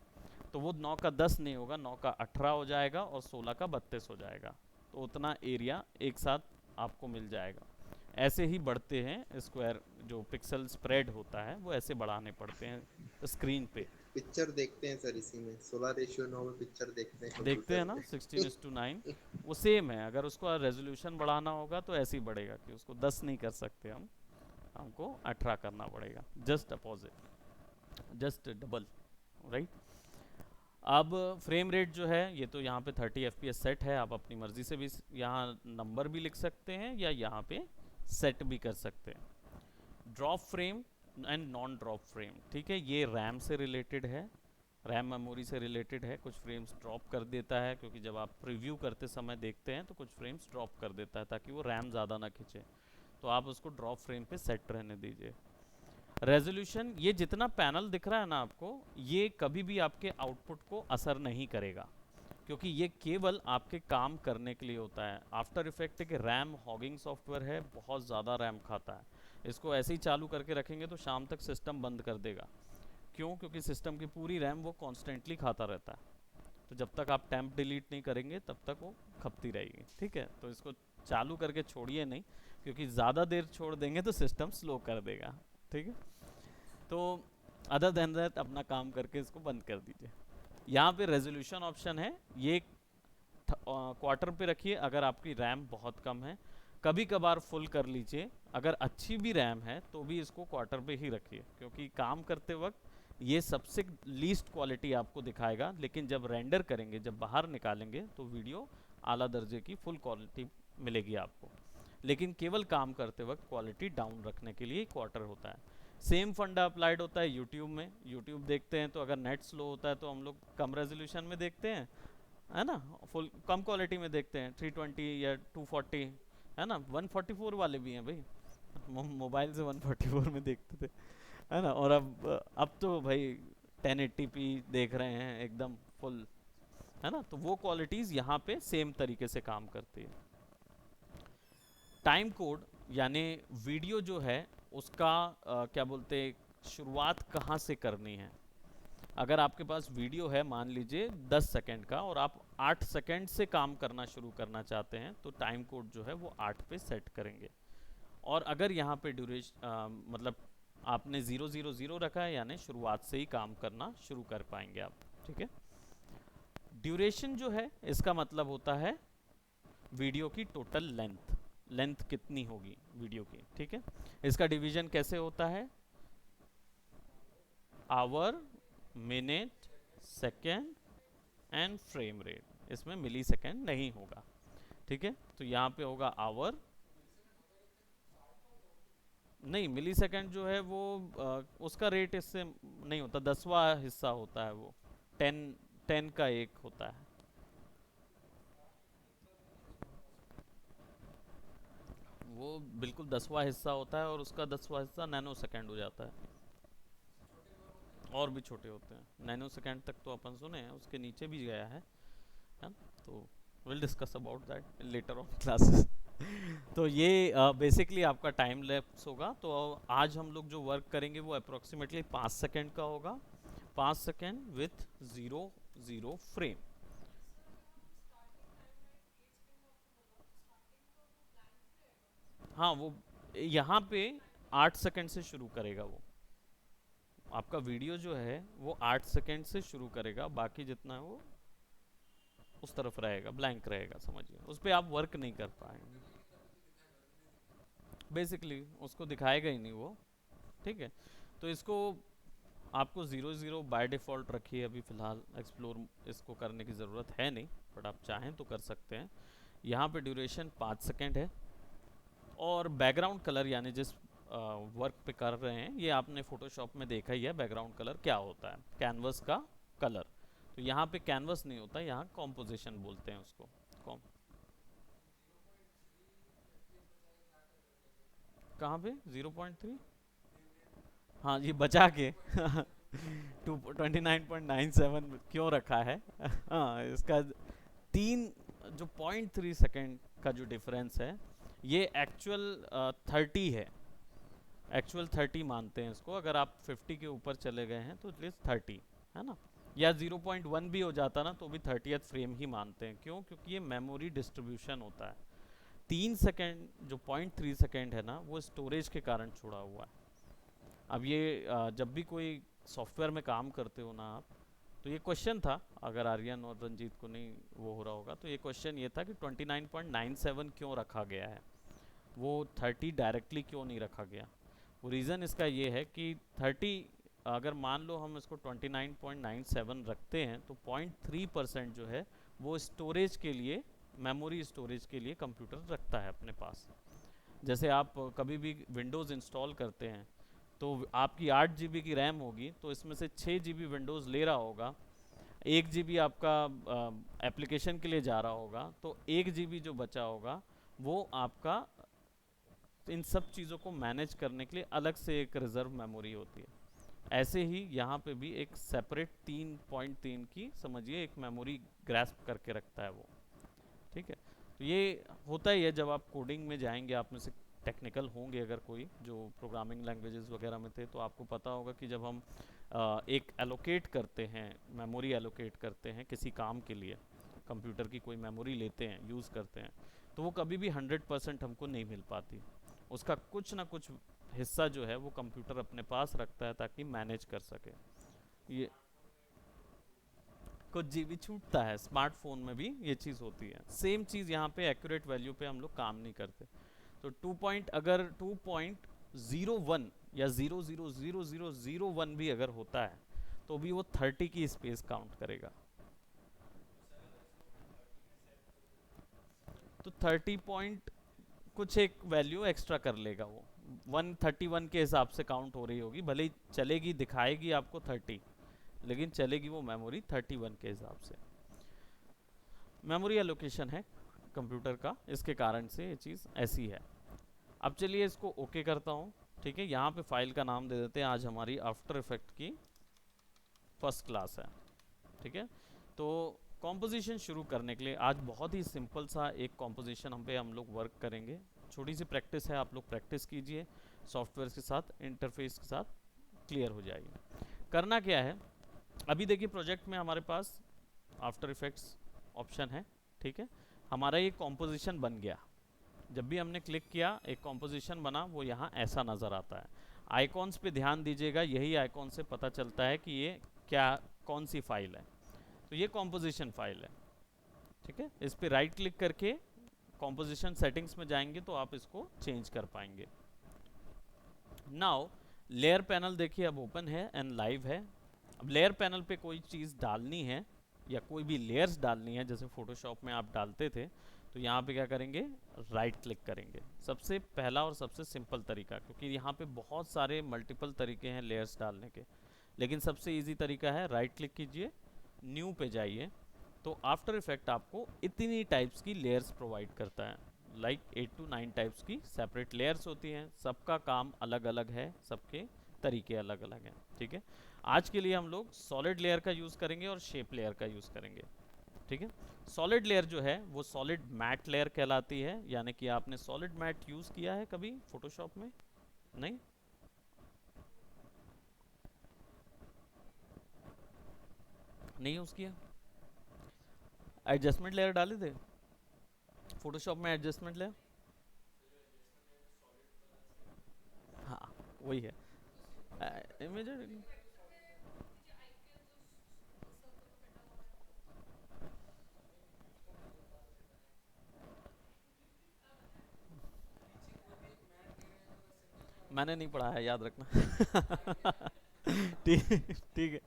तो वो 9 का 10 नहीं होगा, 9 का 18 हो जाएगा और 16 का 32 हो जाएगा। तो उतना एरिया एक साथ आपको मिल जाएगा। ऐसे ही बढ़ते हैं स्क्वायर, जो पिक्सल स्प्रेड होता है वो ऐसे बढ़ाने पड़ते हैं स्क्रीन पे। पिक्चर देखते हैं सर इसी में 16:9 में पिक्चर देखते हैं देखते हैं ना कंप्यूटर 16:9, वो सेम है। अगर उसको रेजोल्यूशन बढ़ाना होगा तो ऐसे ही बढ़ेगा कि उसको 10 नहीं कर सकते हम, हमको 18 करना पड़ेगा, just opposite, just double, right. अब फ्रेम रेट जो है, ये तो यहाँ पे 30 FPS सेट है, आप अपनी मर्जी से भी यहाँ नंबर भी लिख सकते हैं या यहाँ पे सेट भी कर सकते हैं। Drop frame and non drop frame, ठीक है, ये रैम से रिलेटेड है, रैम मेमोरी से रिलेटेड है। कुछ फ्रेम्स ड्रॉप कर देता है, क्योंकि जब आप प्रीव्यू करते समय देखते हैं तो कुछ फ्रेम्स ड्रॉप कर देता है ताकि वो रैम ज़्यादा ना खींचे, तो आप उसको ड्रॉप फ्रेम पे सेट रहने दीजिए। रेजोल्यूशन, ये जितना पैनल दिख रहा है ना आपको, ये कभी भी आपके आउटपुट को असर नहीं करेगा, क्योंकि ये केवल आपके काम करने के लिए होता है। आफ्टर इफेक्ट एक रैम हॉगिंग सॉफ्टवेयर है, बहुत ज़्यादा रैम खाता है। इसको ऐसे ही चालू करके रखेंगे तो शाम तक सिस्टम बंद कर देगा। क्यों? क्योंकि सिस्टम की पूरी रैम वो कॉन्स्टेंटली खाता रहता है। तो जब तक आप टैंप डिलीट नहीं करेंगे तब तक वो खपती रहेगी, ठीक है। तो इसको चालू करके छोड़िए नहीं, क्योंकि ज़्यादा देर छोड़ देंगे तो सिस्टम स्लो कर देगा, ठीक है। तो अदर देन दैट अपना काम करके इसको बंद कर दीजिए। यहाँ पे रेजोल्यूशन ऑप्शन है, ये क्वार्टर पे रखिए अगर आपकी रैम बहुत कम है, कभी कभार फुल कर लीजिए। अगर अच्छी भी रैम है तो भी इसको क्वार्टर पे ही रखिए, क्योंकि काम करते वक्त ये सबसे लीस्ट क्वालिटी आपको दिखाएगा, लेकिन जब रेंडर करेंगे, जब बाहर निकालेंगे तो वीडियो आला दर्जे की फुल क्वालिटी मिलेगी आपको। लेकिन केवल काम करते वक्त क्वालिटी डाउन रखने के लिए क्वार्टर होता है। सेम फंडा अप्लाइड होता है यूट्यूब में। यूट्यूब देखते हैं तो अगर नेट स्लो होता है तो हम लोग कम रेजोल्यूशन में देखते हैं, है ना, फुल कम क्वालिटी में देखते हैं, 320 या 240, है ना। 144 वाले भी हैं भाई, मोबाइल से 144 में देखते थे, है ना। और अब तो भाई 1080p देख रहे हैं एकदम फुल, है ना। तो वो क्वालिटीज़ यहाँ पे सेम तरीके से काम करती है। टाइम कोड यानी वीडियो जो है उसका क्या बोलते हैं, शुरुआत कहाँ से करनी है। अगर आपके पास वीडियो है मान लीजिए 10 सेकंड का और आप 8 सेकंड से काम करना शुरू करना चाहते हैं, तो टाइम कोड जो है वो 8 पे सेट करेंगे। और अगर यहाँ पे ड्यूरेशन मतलब आपने 000 रखा है, यानी शुरुआत से ही काम करना शुरू कर पाएंगे आप, ठीक है। ड्यूरेशन जो है इसका मतलब होता है वीडियो की टोटल लेंथ, लेंथ कितनी होगी वीडियो की, ठीक है। इसका डिवीजन कैसे होता है, hour, minute, second and frame rate. इसमें मिली सेकेंड नहीं होगा, ठीक है। तो यहाँ पे होगा आवर, नहीं, मिली सेकेंड जो है वो उसका रेट इससे नहीं होता, 10वां हिस्सा होता है वो। 10 का एक होता है। वो बिल्कुल 10वां हिस्सा होता है और उसका 10वां हिस्सा नैनो सेकेंड हो जाता है। और भी छोटे होते हैं, नैनो सेकेंड तक तो अपन सुने हैं, उसके नीचे भी गया है ना? तो will discuss about that later on classes. तो ये बेसिकली आपका टाइम लैप्स होगा। तो आज हम लोग जो वर्क करेंगे वो अप्रोक्सीमेटली 5 सेकेंड का होगा। 5 सेकेंड विथ 0 0 फ्रेम। हाँ, वो यहाँ पे 8 सेकेंड से शुरू करेगा वो। आपका वीडियो जो है वो 8 सेकेंड से शुरू करेगा, बाकी जितना है वो उस तरफ रहेगा, ब्लैंक रहेगा, समझिए उस पर आप वर्क नहीं कर पाएंगे। बेसिकली उसको दिखाएगा ही नहीं वो। ठीक है, तो इसको आपको 0 0 बाय डिफ़ॉल्ट रखिए अभी फ़िलहाल, एक्सप्लोर इसको करने की ज़रूरत है नहीं, बट आप चाहें तो कर सकते हैं। यहाँ पे ड्यूरेशन 5 सेकेंड है। और बैकग्राउंड कलर यानी जिस वर्क पे कर रहे हैं, ये आपने फोटोशॉप में देखा ही है बैकग्राउंड कलर क्या होता है, कैनवस का कलर। तो यहाँ पे कैनवस नहीं होता, यहाँ कॉम्पोजिशन बोलते हैं उसको। कॉम कहाँ पे 0.3? हाँ, ये बचा के 29.97 क्यों रखा है? हाँ, इसका 3 जो 0.3 सेकेंड का जो डिफरेंस है, ये एक्चुअल 30 है। एक्चुअल 30 मानते हैं इसको। अगर आप 50 के ऊपर चले गए हैं तो एटलीस्ट 30 है ना, या 0.1 भी हो जाता ना तो भी 30th फ्रेम ही मानते हैं। क्यों? क्योंकि ये मेमोरी डिस्ट्रीब्यूशन होता है। 3 सेकेंड जो 0.3 सेकेंड है ना, वो स्टोरेज के कारण छुड़ा हुआ है। अब ये जब भी कोई सॉफ्टवेयर में काम करते हो ना आप, तो ये क्वेश्चन था, अगर आर्यन और रंजीत को नहीं वो हो रहा होगा, तो ये क्वेश्चन ये था कि 29.97 क्यों रखा गया है, वो 30 डायरेक्टली क्यों नहीं रखा गया। वो रीज़न इसका ये है कि 30, अगर मान लो हम इसको 29.97 रखते हैं तो 0.3% जो है वो स्टोरेज के लिए, मेमोरी स्टोरेज के लिए कंप्यूटर रखता है अपने पास। जैसे आप कभी भी विंडोज़ इंस्टॉल करते हैं तो आपकी 8 GB की रैम होगी, तो इसमें से 6 GB विंडोज़ ले रहा होगा, 1 GB आपका एप्लीकेशन के लिए जा रहा होगा, तो 1 GB जो बचा होगा वो आपका इन सब चीज़ों को मैनेज करने के लिए अलग से एक रिज़र्व मेमोरी होती है। ऐसे ही यहाँ पे भी एक सेपरेट 3.3 की समझिए एक मेमोरी ग्रैस्प करके रखता है वो। ठीक है, तो ये होता ही है जब आप कोडिंग में जाएंगे। आप में से टेक्निकल होंगे अगर कोई जो प्रोग्रामिंग लैंग्वेजेस वगैरह में थे, तो आपको पता होगा कि जब हम एक एलोकेट करते हैं, मेमोरी एलोकेट करते हैं किसी काम के लिए, कंप्यूटर की कोई मेमोरी लेते हैं, यूज़ करते हैं, तो वो कभी भी 100% हमको नहीं मिल पाती। उसका कुछ ना कुछ हिस्सा जो है वो कंप्यूटर अपने पास रखता है ताकि मैनेज कर सके। ये कुछ जीबी छूटता है, स्मार्टफोन में भी ये चीज़ होती है। सेम चीज़ यहाँ पे एक्यूरेट वैल्यू पे हम लोग काम नहीं करते। तो अगर 2.01 या 0.00001 भी अगर होता है तो भी वो 30 की स्पेस काउंट करेगा। तो 30 पॉइंट कुछ एक वैल्यू एक्स्ट्रा कर लेगा वो, 131 के हिसाब से काउंट हो रही होगी, भले ही चलेगी, दिखाएगी आपको 30, लेकिन चलेगी वो मेमोरी 31 के हिसाब से। मेमोरी एलोकेशन है कंप्यूटर का, इसके कारण से ये चीज़ ऐसी है। अब चलिए इसको ओके करता हूँ। ठीक है, यहाँ पे फाइल का नाम दे देते हैं, आज हमारी आफ्टर इफेक्ट की फर्स्ट क्लास है। ठीक है, तो कॉम्पोजिशन शुरू करने के लिए आज बहुत ही सिंपल सा एक कॉम्पोजिशन हम लोग वर्क करेंगे। छोटी सी प्रैक्टिस है, आप लोग प्रैक्टिस कीजिए सॉफ्टवेयर के साथ, इंटरफेस के साथ क्लियर हो जाएगी। करना क्या है, अभी देखिए प्रोजेक्ट में हमारे पास आफ्टर इफेक्ट्स ऑप्शन है। ठीक है, हमारा ये कॉम्पोजिशन बन गया। जब भी हमने क्लिक किया एक कॉम्पोजिशन बना, वो यहाँ ऐसा नज़र आता है। आइकॉन्स पे ध्यान दीजिएगा, यही आइकॉन से पता चलता है कि ये क्या, कौन सी फाइल है। तो ये कॉम्पोजिशन फाइल है। ठीक है, इस पे राइट क्लिक करके कॉम्पोजिशन सेटिंग्स में जाएंगे तो आप इसको चेंज कर पाएंगे। नाउ लेयर पैनल देखिए अब ओपन है एंड लाइव है। अब लेयर पैनल पे कोई चीज़ डालनी है या कोई भी लेयर्स डालनी है, जैसे फोटोशॉप में आप डालते थे, तो यहाँ पे क्या करेंगे, राइट क्लिक करेंगे। सबसे पहला और सबसे सिंपल तरीका, क्योंकि यहाँ पे बहुत सारे मल्टीपल तरीके हैं लेयर्स डालने के, लेकिन सबसे इजी तरीका है राइट क्लिक कीजिए, न्यू पे जाइए। तो आफ्टर इफेक्ट आपको इतनी टाइप्स की लेयर्स प्रोवाइड करता है, लाइक 8 to 9 टाइप्स की सेपरेट लेयर्स होती हैं। सबका काम अलग अलग है, सबके तरीके अलग अलग हैं, ठीक है। आज के लिए हम लोग सॉलिड लेयर का यूज़ करेंगे और शेप लेयर का यूज़ करेंगे, ठीक है। सॉलिड लेयर जो है वो सॉलिड मैट लेयर कहलाती है, यानी कि आपने सॉलिड मैट यूज़ किया है कभी फोटोशॉप में? नहीं, नहीं यूज़ किया। एडजस्टमेंट लेयर डाले थे फोटोशॉप में, एडजस्टमेंट लेयर, हाँ वही है इमेज। मैंने नहीं पढ़ा है, याद रखना। ठीक, ठीक है।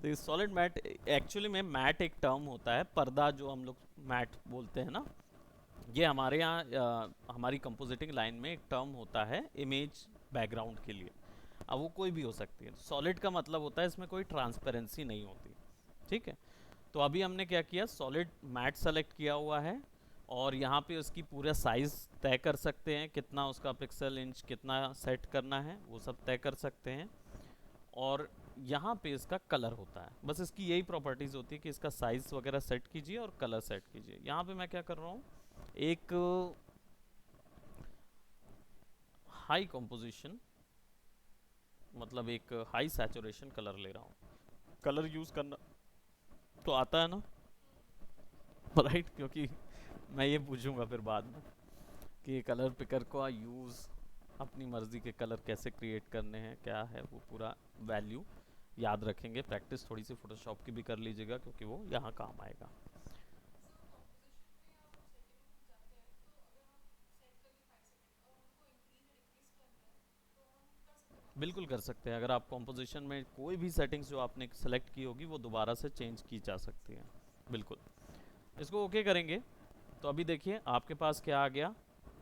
तो सॉलिड मैट एक्चुअली में, मैट एक टर्म होता है, पर्दा जो हम लोग मैट बोलते हैं ना, ये हमारे यहाँ हमारी कंपोजिटिंग लाइन में एक टर्म होता है इमेज बैकग्राउंड के लिए। अब वो कोई भी हो सकती है। सॉलिड का मतलब होता है इसमें कोई ट्रांसपेरेंसी नहीं होती, ठीक है। तो अभी हमने क्या किया, सॉलिड मैट सेलेक्ट किया हुआ है, और यहाँ पे उसकी पूरा साइज़ तय कर सकते हैं, कितना उसका पिक्सल इंच कितना सेट करना है वो सब तय कर सकते हैं। और यहाँ पे इसका कलर होता है, बस इसकी यही प्रॉपर्टीज़ होती है कि इसका साइज़ वगैरह सेट कीजिए और कलर सेट कीजिए। यहाँ पे मैं क्या कर रहा हूँ, एक हाई कंपोजिशन, मतलब एक हाई सैचुरेशन कलर ले रहा हूँ। कलर यूज़ करना तो आता है ना, राइट? क्योंकि मैं ये पूछूंगा फिर बाद में कि कलर पिकर का यूज़, अपनी मर्ज़ी के कलर कैसे क्रिएट करने हैं, क्या है वो पूरा वैल्यू याद रखेंगे। प्रैक्टिस थोड़ी सी फोटोशॉप की भी कर लीजिएगा, क्योंकि वो यहाँ काम आएगा। बिल्कुल कर सकते हैं। अगर आप कॉम्पोजिशन में कोई भी सेटिंग्स जो आपने सेलेक्ट की होगी वो दोबारा से चेंज की जा सकती है, बिल्कुल। इसको ओके करेंगे। तो अभी देखिए आपके पास क्या आ गया,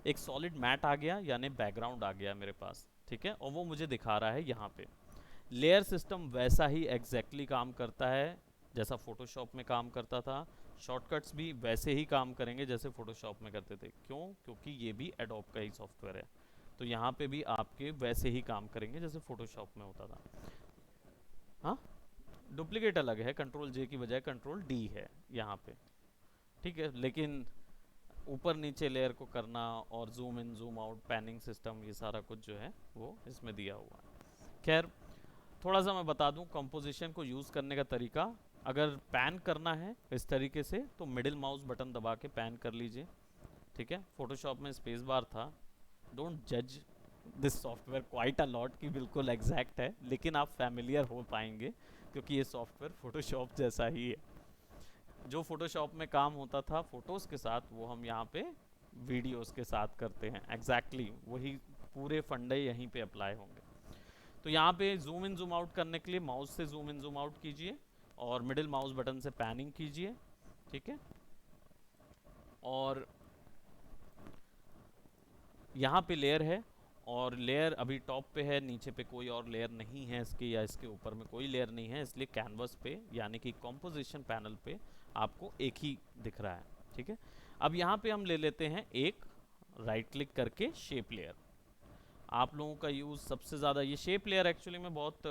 एक सॉलिड मैट आ गया, यानी बैकग्राउंड आ गया मेरे पास, ठीक है। और वो मुझे दिखा रहा है यहाँ पे। लेयर सिस्टम वैसा ही एग्जैक्टली काम करता है जैसा फोटोशॉप में काम करता था। शॉर्टकट्स भी वैसे ही काम करेंगे जैसे फोटोशॉप में करते थे। क्यों? क्योंकि ये भी एडोब का ही सॉफ्टवेयर है, तो यहाँ पे भी आपके वैसे ही काम करेंगे जैसे फोटोशॉप में होता था। हाँ, डुप्लीकेट अलग है, कंट्रोल जे की बजाय कंट्रोल डी है यहाँ पे, ठीक है। लेकिन ऊपर नीचे लेयर को करना और zoom in zoom out panning system, ये सारा कुछ जो है वो इसमें दिया हुआ है। खैर, थोड़ा सा मैं बता दूं कंपोजिशन को यूज़ करने का तरीका। अगर पैन करना है इस तरीके से तो मिडिल माउस बटन दबा के पैन कर लीजिए, ठीक है। फोटोशॉप में स्पेस बार था। डोंट जज this software quite a lot कि बिल्कुल एग्जैक्ट है, लेकिन आप फैमिलियर हो पाएंगे क्योंकि ये सॉफ्टवेयर फोटोशॉप जैसा ही है। जो फोटोशॉप में काम होता था फोटोज़ के साथ, वो हम यहाँ पे वीडियोस के साथ करते हैं। एग्जैक्टली वही पूरे फंडे यहीं पे अप्लाई होंगे। तो यहाँ पे जूम इन जूम आउट करने के लिए माउस से जूम इन जूम आउट कीजिए और मिडिल माउस बटन से पैनिंग कीजिए, ठीक है। और यहाँ पे लेयर है, और लेयर अभी टॉप पे है, नीचे पे कोई और लेयर नहीं है इसके, या इसके ऊपर में कोई लेयर नहीं है, इसलिए कैनवस पे यानी कि कॉम्पोजिशन पैनल पे आपको एक ही दिख रहा है, ठीक है। अब यहाँ पे हम ले लेते हैं एक राइट क्लिक करके शेप लेयर। आप लोगों का यूज़ सबसे ज़्यादा ये शेप लेयर एक्चुअली में बहुत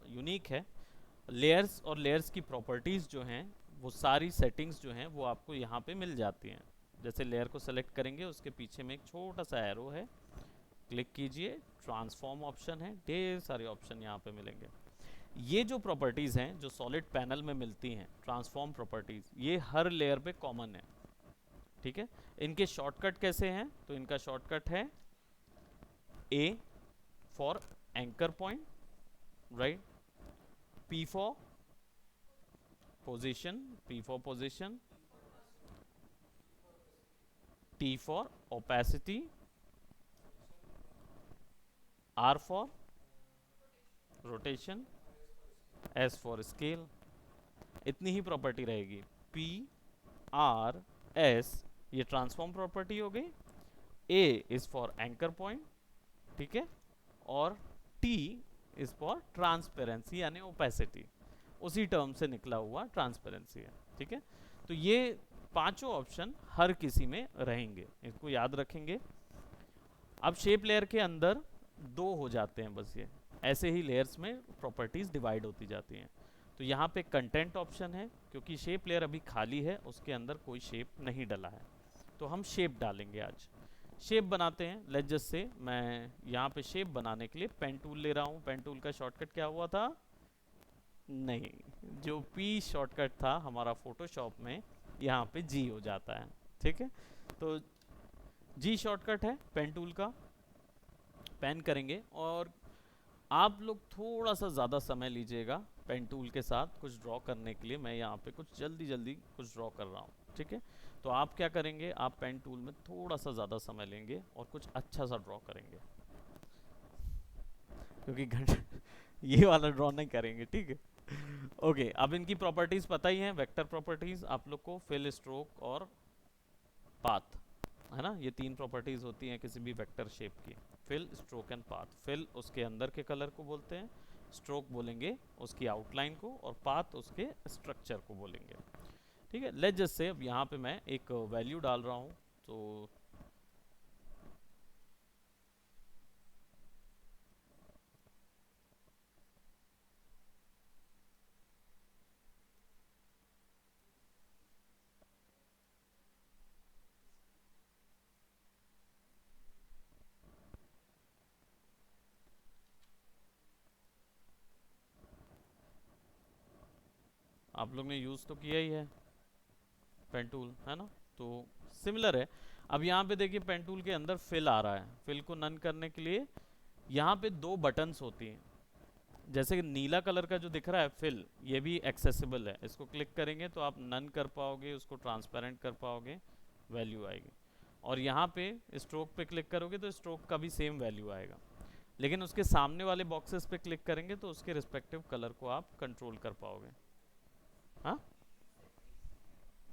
यूनिक है। लेयर्स और लेयर्स की प्रॉपर्टीज़ जो हैं वो सारी सेटिंग्स जो हैं वो आपको यहाँ पे मिल जाती हैं। जैसे लेयर को सेलेक्ट करेंगे, उसके पीछे में एक छोटा सा एरो है, क्लिक कीजिए, ट्रांसफॉर्म ऑप्शन है, ढेर सारे ऑप्शन यहाँ पे मिलेंगे। ये जो प्रॉपर्टीज़ हैं जो सॉलिड पैनल में मिलती हैं, ट्रांसफॉर्म प्रॉपर्टीज़, ये हर लेयर पे कॉमन है, ठीक है। इनके शॉर्टकट कैसे हैं? तो इनका शॉर्टकट है A for anchor point, right? P for position, P for position, T for opacity, R for rotation, S for scale। इतनी ही प्रॉपर्टी रहेगी, P, R, S, ये ट्रांसफॉर्म प्रॉपर्टी हो गई। ए इज फॉर एंकर पॉइंट, ठीक है, और टी इज फॉर ट्रांसपेरेंसी यानी ओपेसिटी, उसी टर्म से निकला हुआ ट्रांसपेरेंसी है, ठीक है। तो ये पांचों ऑप्शन हर किसी में रहेंगे, इसको याद रखेंगे। अब शेप लेयर के अंदर दो हो जाते हैं बस, ये ऐसे ही लेयर्स में प्रॉपर्टीज डिवाइड होती जाती हैं। तो यहाँ पे कंटेंट ऑप्शन है, क्योंकि शेप लेयर अभी खाली है, उसके अंदर कोई शेप नहीं डला है, तो हम शेप डालेंगे आज। शेप बनाते हैं। लेट्स जस्ट से मैं यहाँ पे शेप बनाने के लिए पेन टूल ले रहा हूँ। पेन टूल का शॉर्टकट क्या हुआ था? नहीं, जो पी शॉर्टकट था हमारा फोटोशॉप में, यहाँ पे जी हो जाता है, ठीक है। तो जी शॉर्टकट है पेन टूल का, पेन करेंगे और आप लोग थोड़ा सा ज़्यादा समय लीजिएगा पेन टूल के साथ कुछ ड्रॉ करने के लिए। मैं यहाँ पे कुछ जल्दी जल्दी कुछ ड्रॉ कर रहा हूँ, ठीक है। तो आप क्या करेंगे, आप पेन टूल में थोड़ा सा ज़्यादा समय लेंगे और कुछ अच्छा सा ड्रॉ करेंगे, क्योंकि घंटे ये वाला ड्रॉ नहीं करेंगे, ठीक है। ओके, अब इनकी प्रॉपर्टीज़ पता ही हैं, वेक्टर प्रॉपर्टीज़ आप लोग को, फिल, स्ट्रोक और पाथ, है ना। ये तीन प्रॉपर्टीज़ होती हैं किसी भी वेक्टर शेप की, fill, stroke and path. Fill उसके अंदर के कलर को बोलते हैं, स्ट्रोक बोलेंगे उसकी आउटलाइन को, और पाथ उसके स्ट्रक्चर को बोलेंगे, ठीक है। लेट्स जस्ट से अब यहाँ पे मैं एक वैल्यू डाल रहा हूँ, तो आप लोग ने यूज़ तो किया ही है पेन टूल, है ना, तो सिमिलर है। अब यहाँ पे देखिए पेन टूल के अंदर फिल आ रहा है। फिल को नन करने के लिए यहाँ पे दो बटन्स होती हैं, जैसे कि नीला कलर का जो दिख रहा है फिल, ये भी एक्सेसिबल है। इसको क्लिक करेंगे तो आप नन कर पाओगे, उसको ट्रांसपेरेंट कर पाओगे, वैल्यू आएगी। और यहाँ पे स्ट्रोक पे क्लिक करोगे तो स्ट्रोक का भी सेम वैल्यू आएगा, लेकिन उसके सामने वाले बॉक्सेस पे क्लिक करेंगे तो उसके रिस्पेक्टिव कलर को आप कंट्रोल कर पाओगे। हाँ,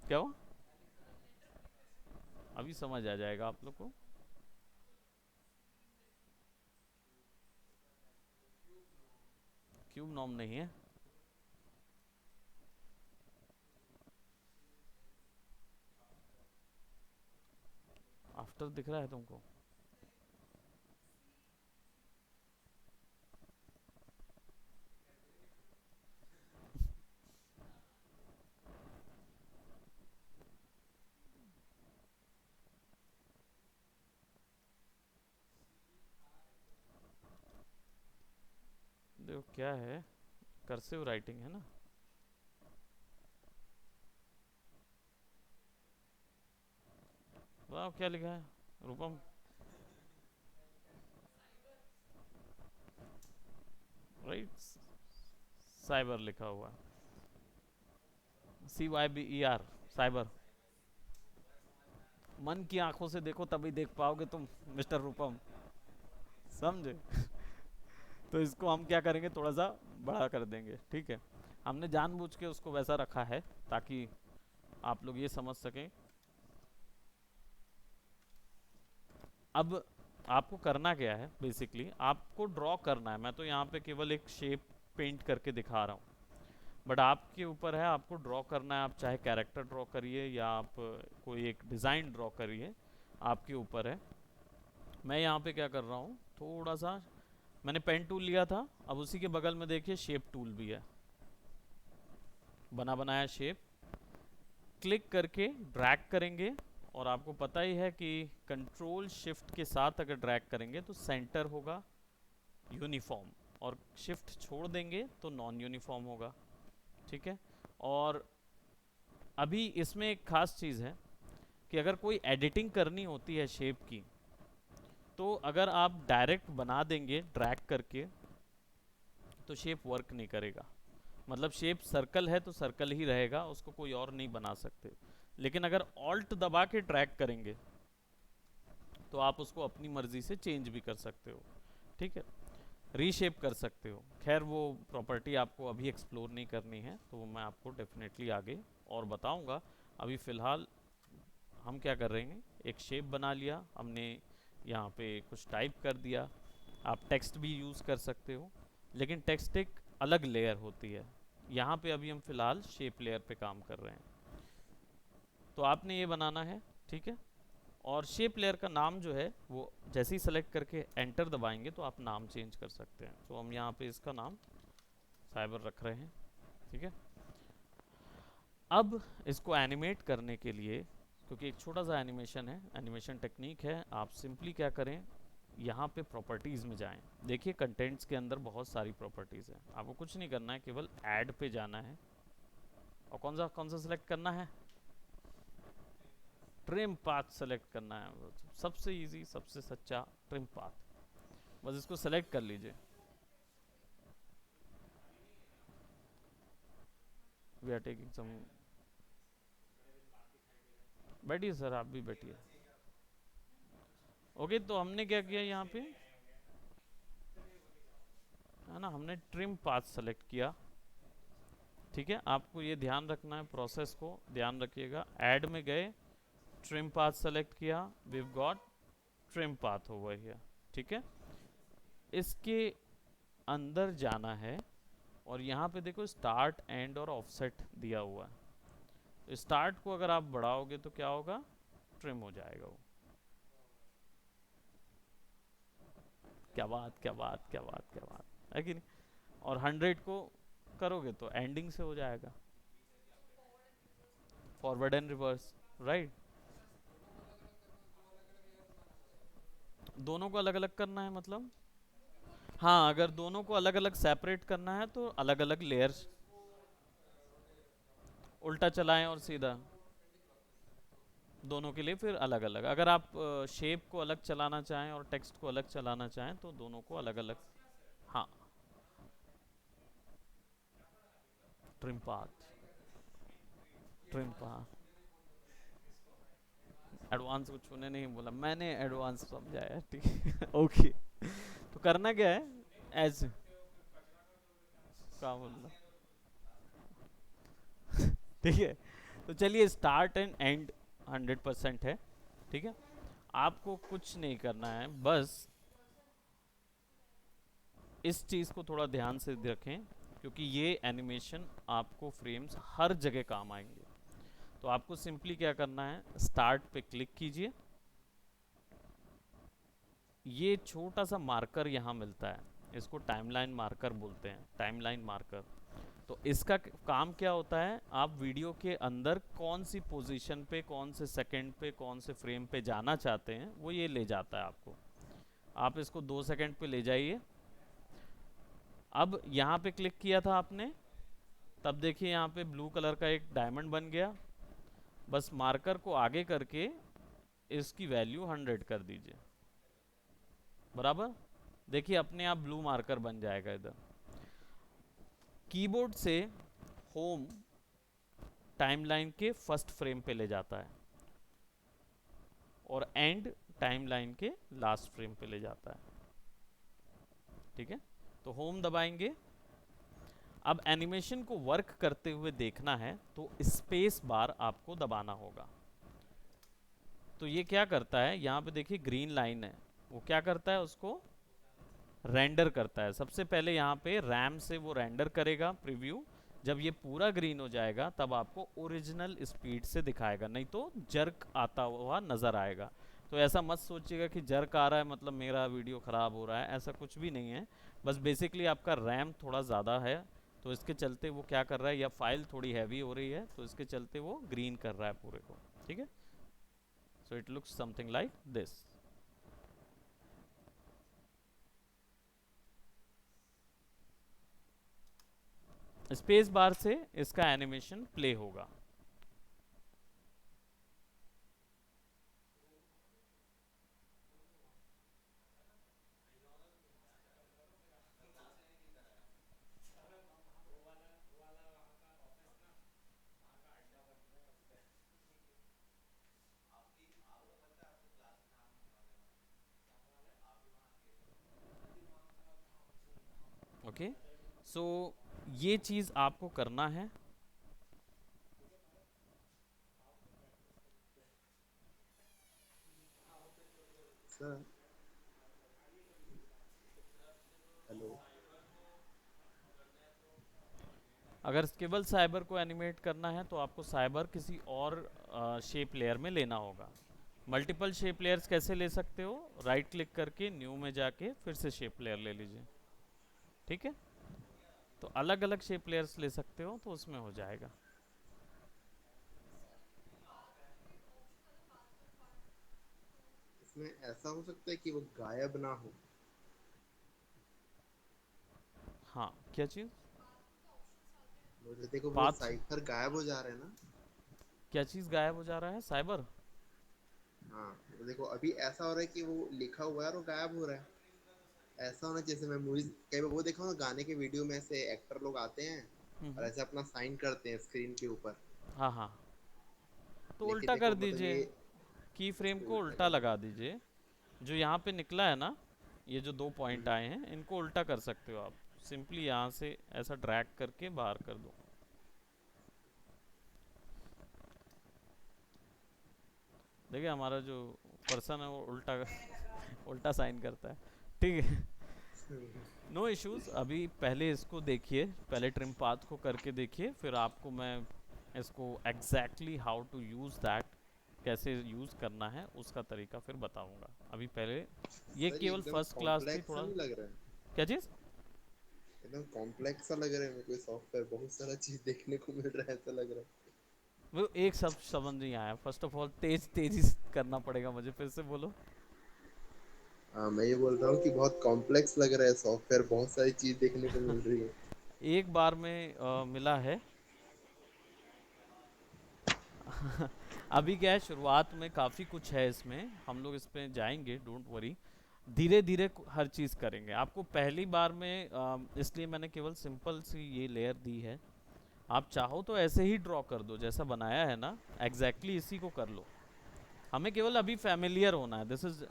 क्या हुआ? अभी समझ आ जाएगा आप लोग को। क्यूब नॉर्म नहीं है, आफ्टर दिख रहा है तुमको? देखो क्या है, कर्सिव राइटिंग है ना। बताओ क्या लिखा है रूपम? राइट, साइबर लिखा हुआ है, CYBER, साइबर। मन की आंखों से देखो तभी देख पाओगे तुम मिस्टर रूपम, समझे? तो इसको हम क्या करेंगे, थोड़ा सा बड़ा कर देंगे, ठीक है। हमने जानबूझ के उसको वैसा रखा है ताकि आप लोग ये समझ सकें। अब आपको करना क्या है, बेसिकली आपको ड्रॉ करना है। मैं तो यहाँ पे केवल एक शेप पेंट करके दिखा रहा हूँ, बट आपके ऊपर है, आपको ड्रॉ करना है। आप चाहे कैरेक्टर ड्रॉ करिए या आप कोई एक डिज़ाइन ड्रॉ करिए, आपके ऊपर है। मैं यहाँ पे क्या कर रहा हूँ, थोड़ा सा मैंने पेन टूल लिया था, अब उसी के बगल में देखिए शेप टूल भी है, बना बनाया शेप। क्लिक करके ड्रैग करेंगे, और आपको पता ही है कि कंट्रोल शिफ्ट के साथ अगर ड्रैग करेंगे तो सेंटर होगा यूनिफॉर्म, और शिफ्ट छोड़ देंगे तो नॉन यूनिफॉर्म होगा, ठीक है। और अभी इसमें एक खास चीज़ है कि अगर कोई एडिटिंग करनी होती है शेप की, तो अगर आप डायरेक्ट बना देंगे ड्रैग करके तो शेप वर्क नहीं करेगा। मतलब शेप सर्कल है तो सर्कल ही रहेगा, उसको कोई और नहीं बना सकते। लेकिन अगर ऑल्ट दबा के ड्रैग करेंगे तो आप उसको अपनी मर्जी से चेंज भी कर सकते हो, ठीक है, रीशेप कर सकते हो। खैर वो प्रॉपर्टी आपको अभी एक्सप्लोर नहीं करनी है, तो वो मैं आपको डेफिनेटली आगे और बताऊंगा। अभी फ़िलहाल हम क्या कर रहे हैं, एक शेप बना लिया हमने, यहाँ पे कुछ टाइप कर दिया। आप टेक्स्ट भी यूज़ कर सकते हो, लेकिन टेक्स्ट एक अलग लेयर होती है। यहाँ पे अभी हम फिलहाल शेप लेयर पे काम कर रहे हैं। तो आपने ये बनाना है, ठीक है। और शेप लेयर का नाम जो है वो जैसे ही सेलेक्ट करके एंटर दबाएंगे तो आप नाम चेंज कर सकते हैं। तो हम यहाँ पे इसका नाम साइबर रख रहे हैं, ठीक है। अब इसको एनिमेट करने के लिए, क्योंकि एक छोटा सा एनिमेशन है, एनिमेशन टेक्निक है, आप सिंपली क्या करें, यहाँ पे प्रॉपर्टीज़ में जाएं। देखिए कंटेंट्स के अंदर बहुत सारी प्रॉपर्टीज़ हैं, आपको कुछ नहीं करना है, केवल ऐड पे जाना है। और कौन सा सेलेक्ट करना है, ट्रिम पाथ सेलेक्ट करना है। सबसे इजी, सबसे सच्चा ट्रिम पाथ, बस इसको सेलेक्ट कर लीजिए। वी आर टेकिंग सम, बैठिए सर, आप भी बैठिए। ओके, तो हमने क्या किया यहाँ पे, है ना, हमने ट्रिम पाथ सेलेक्ट किया, ठीक है। आपको ये ध्यान रखना है, प्रोसेस को ध्यान रखिएगा। ऐड में गए, ट्रिम पाथ सेलेक्ट किया, we got trim path over here, ठीक है। इसके अंदर जाना है और यहाँ पे देखो स्टार्ट, एंड और ऑफसेट दिया हुआ है। स्टार्ट को अगर आप बढ़ाओगे तो क्या होगा, ट्रिम हो जाएगा वो। क्या बात, क्या बात, क्या बात, क्या बात है कि नहीं। और 100 को करोगे तो एंडिंग से हो जाएगा, फॉरवर्ड एंड रिवर्स, राइट। दोनों को अलग अलग करना है मतलब, हाँ, अगर दोनों को अलग अलग सेपरेट करना है तो अलग अलग लेयर्स, उल्टा चलाएं और सीधा, दोनों के लिए फिर अलग अलग। अगर आप शेप को अलग चलाना चाहें और टेक्स्ट को अलग चलाना चाहें तो दोनों को अलग अलग। हाँ, trim path, trim path, advance कुछ उन्हें नहीं बोला, मैंने एडवांस समझाया, ठीक है। ओके, तो करना क्या है, एज क्या बोलना, ठीक है। तो चलिए, स्टार्ट एंड एंड 100% है, ठीक है। आपको कुछ नहीं करना है, बस इस चीज़ को थोड़ा ध्यान से रखें, क्योंकि ये एनिमेशन आपको फ्रेम्स हर जगह काम आएंगे। तो आपको सिंपली क्या करना है, स्टार्ट पे क्लिक कीजिए, ये छोटा सा मार्कर यहाँ मिलता है, इसको टाइमलाइन मार्कर बोलते हैं, टाइमलाइन मार्कर। तो इसका काम क्या होता है, आप वीडियो के अंदर कौन सी पोजीशन पे, कौन से सेकंड पे, कौन से फ्रेम पे जाना चाहते हैं, वो ये ले जाता है आपको। आप इसको 2 सेकंड पे ले जाइए। अब यहाँ पे क्लिक किया था आपने, तब देखिए यहाँ पे ब्लू कलर का एक डायमंड बन गया। बस मार्कर को आगे करके इसकी वैल्यू 100 कर दीजिए, बराबर। देखिए अपने आप ब्लू मार्कर बन जाएगा इधर। कीबोर्ड से होम टाइमलाइन के फर्स्ट फ्रेम पे ले जाता है और एंड टाइमलाइन के लास्ट फ्रेम पे ले जाता है, ठीक है। तो होम दबाएंगे। अब एनिमेशन को वर्क करते हुए देखना है तो स्पेस बार आपको दबाना होगा। तो ये क्या करता है, यहाँ पे देखिए ग्रीन लाइन है, वो क्या करता है, उसको रेंडर करता है। सबसे पहले यहाँ पे रैम से वो रेंडर करेगा प्रीव्यू। जब ये पूरा ग्रीन हो जाएगा तब आपको ओरिजिनल स्पीड से दिखाएगा, नहीं तो जर्क आता हुआ नज़र आएगा। तो ऐसा मत सोचिएगा कि जर्क आ रहा है मतलब मेरा वीडियो ख़राब हो रहा है, ऐसा कुछ भी नहीं है। बस बेसिकली आपका रैम थोड़ा ज़्यादा है तो इसके चलते वो क्या कर रहा है, या फाइल थोड़ी हैवी हो रही है तो इसके चलते वो ग्रीन कर रहा है पूरे को, ठीक है। So it looks something like this. Space bar से इसका एनिमेशन प्ले होगा। ओके, सो ये चीज़ आपको करना है। Sir hello. अगर केवल साइबर को एनिमेट करना है तो आपको साइबर किसी और शेप लेयर में लेना होगा। मल्टीपल शेप लेयर्स कैसे ले सकते हो, राइट क्लिक करके न्यू में जाके फिर से शेप लेयर ले लीजिए। ठीक है, तो अलग अलग शेप लेयर्स ले सकते हो तो उसमें हो जाएगा। इसमें ऐसा हो सकता है कि वो गायब ना हो। हाँ, क्या चीज़? मुझे देखो वो पाथ? साइफर गायब हो जा रहा है ना। क्या चीज़ गायब हो जा रहा है? साइबर? हाँ, वो देखो अभी ऐसा हो रहा है कि वो लिखा हुआ है और वो गायब हो रहा है। ऐसा होना जैसे मैं मूवीज कई बार वो देखा हूँ ना, गाने के वीडियो में ऐसे एक्टर लोग आते हैं और ऐसे अपना साइन करते हैं स्क्रीन के ऊपर। हाँ हाँ, तो लेकिन उल्टा कर देखो मतलब दीजिए, ये की फ्रेम इसको को उल्टा उल्टा कर दूं। लगा दीजिए। जो यहाँ पे निकला है ना, ये जो दो पॉइंट हम्म, आए हैं इनको उल्टा कर सकते हो आप। सिंपली यहाँ से ऐसा ड्रैग करके बाहर कर दो। देखिए हमारा जो पर्सन है वो उल्टा उल्टा साइन करता है। ठीक है, नो इश्यूज। अभी पहले इसको देखिए, पहले ट्रिम पाथ को करके देखिए, फिर आपको मैं इसको exactly how to use that, कैसे यूज़ करना है उसका तरीका फिर बताऊंगा। अभी पहले ये सर ये केवल एकदम फर्स्ट क्लास थी कॉम्प्लेक्स सा थोड़ा। नहीं लग रहा है? क्या चीज़? एकदम कॉम्प्लेक्स सा लग रहा है मेरे को सॉफ्टवेयर, बहुत सारा चीज देखने को मिल रहा है ऐसा लग रहा है। वो एक सब समझ नहीं आया। फर्स्ट ऑफ ऑल तेजी से करना पड़ेगा मुझे, फिर से बोलो। हाँ, मैं ये बोल रहा हूँ कि बहुत कॉम्प्लेक्स लग रहा है सॉफ्टवेयर, बहुत सारी चीज देखने को मिल रही है। एक बार में मिला है। अभी क्या है, शुरुआत में काफ़ी कुछ है इसमें, हम लोग इस पे जाएंगे, डोंट वरी। धीरे धीरे हर चीज़ करेंगे। आपको पहली बार में इसलिए मैंने केवल सिंपल सी ये लेयर दी है। आप चाहो तो ऐसे ही ड्रॉ कर दो जैसा बनाया है ना, एग्जैक्टली इसी को कर लो। हमें केवल अभी फैमिलियर होना है, दिस इज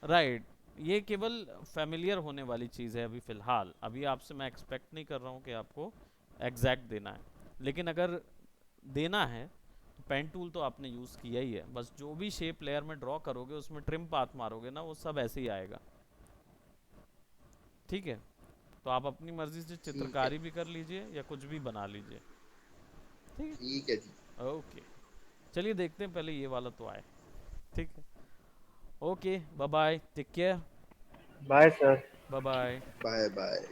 राइट। ये केवल फैमिलियर होने वाली चीज़ है अभी फ़िलहाल। अभी आपसे मैं एक्सपेक्ट नहीं कर रहा हूँ कि आपको एग्जैक्ट देना है, लेकिन अगर देना है तो पेन टूल तो आपने यूज़ किया ही है। बस जो भी शेप लेयर में ड्रॉ करोगे उसमें ट्रिम पाथ मारोगे ना, वो सब ऐसे ही आएगा। ठीक है, तो आप अपनी मर्ज़ी से ठीक है। चित्रकारी भी कर लीजिए या कुछ भी बना लीजिए। ठीक ठीक है जी। है, ओके। चलिए देखते हैं, पहले ये वाला तो आए। ठीक है, okay, bye bye, take care. Bye sir. Bye bye. Bye bye.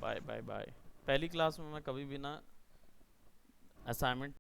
Bye bye bye. पहली क्लास में मैं कभी भी ना असाइनमेंट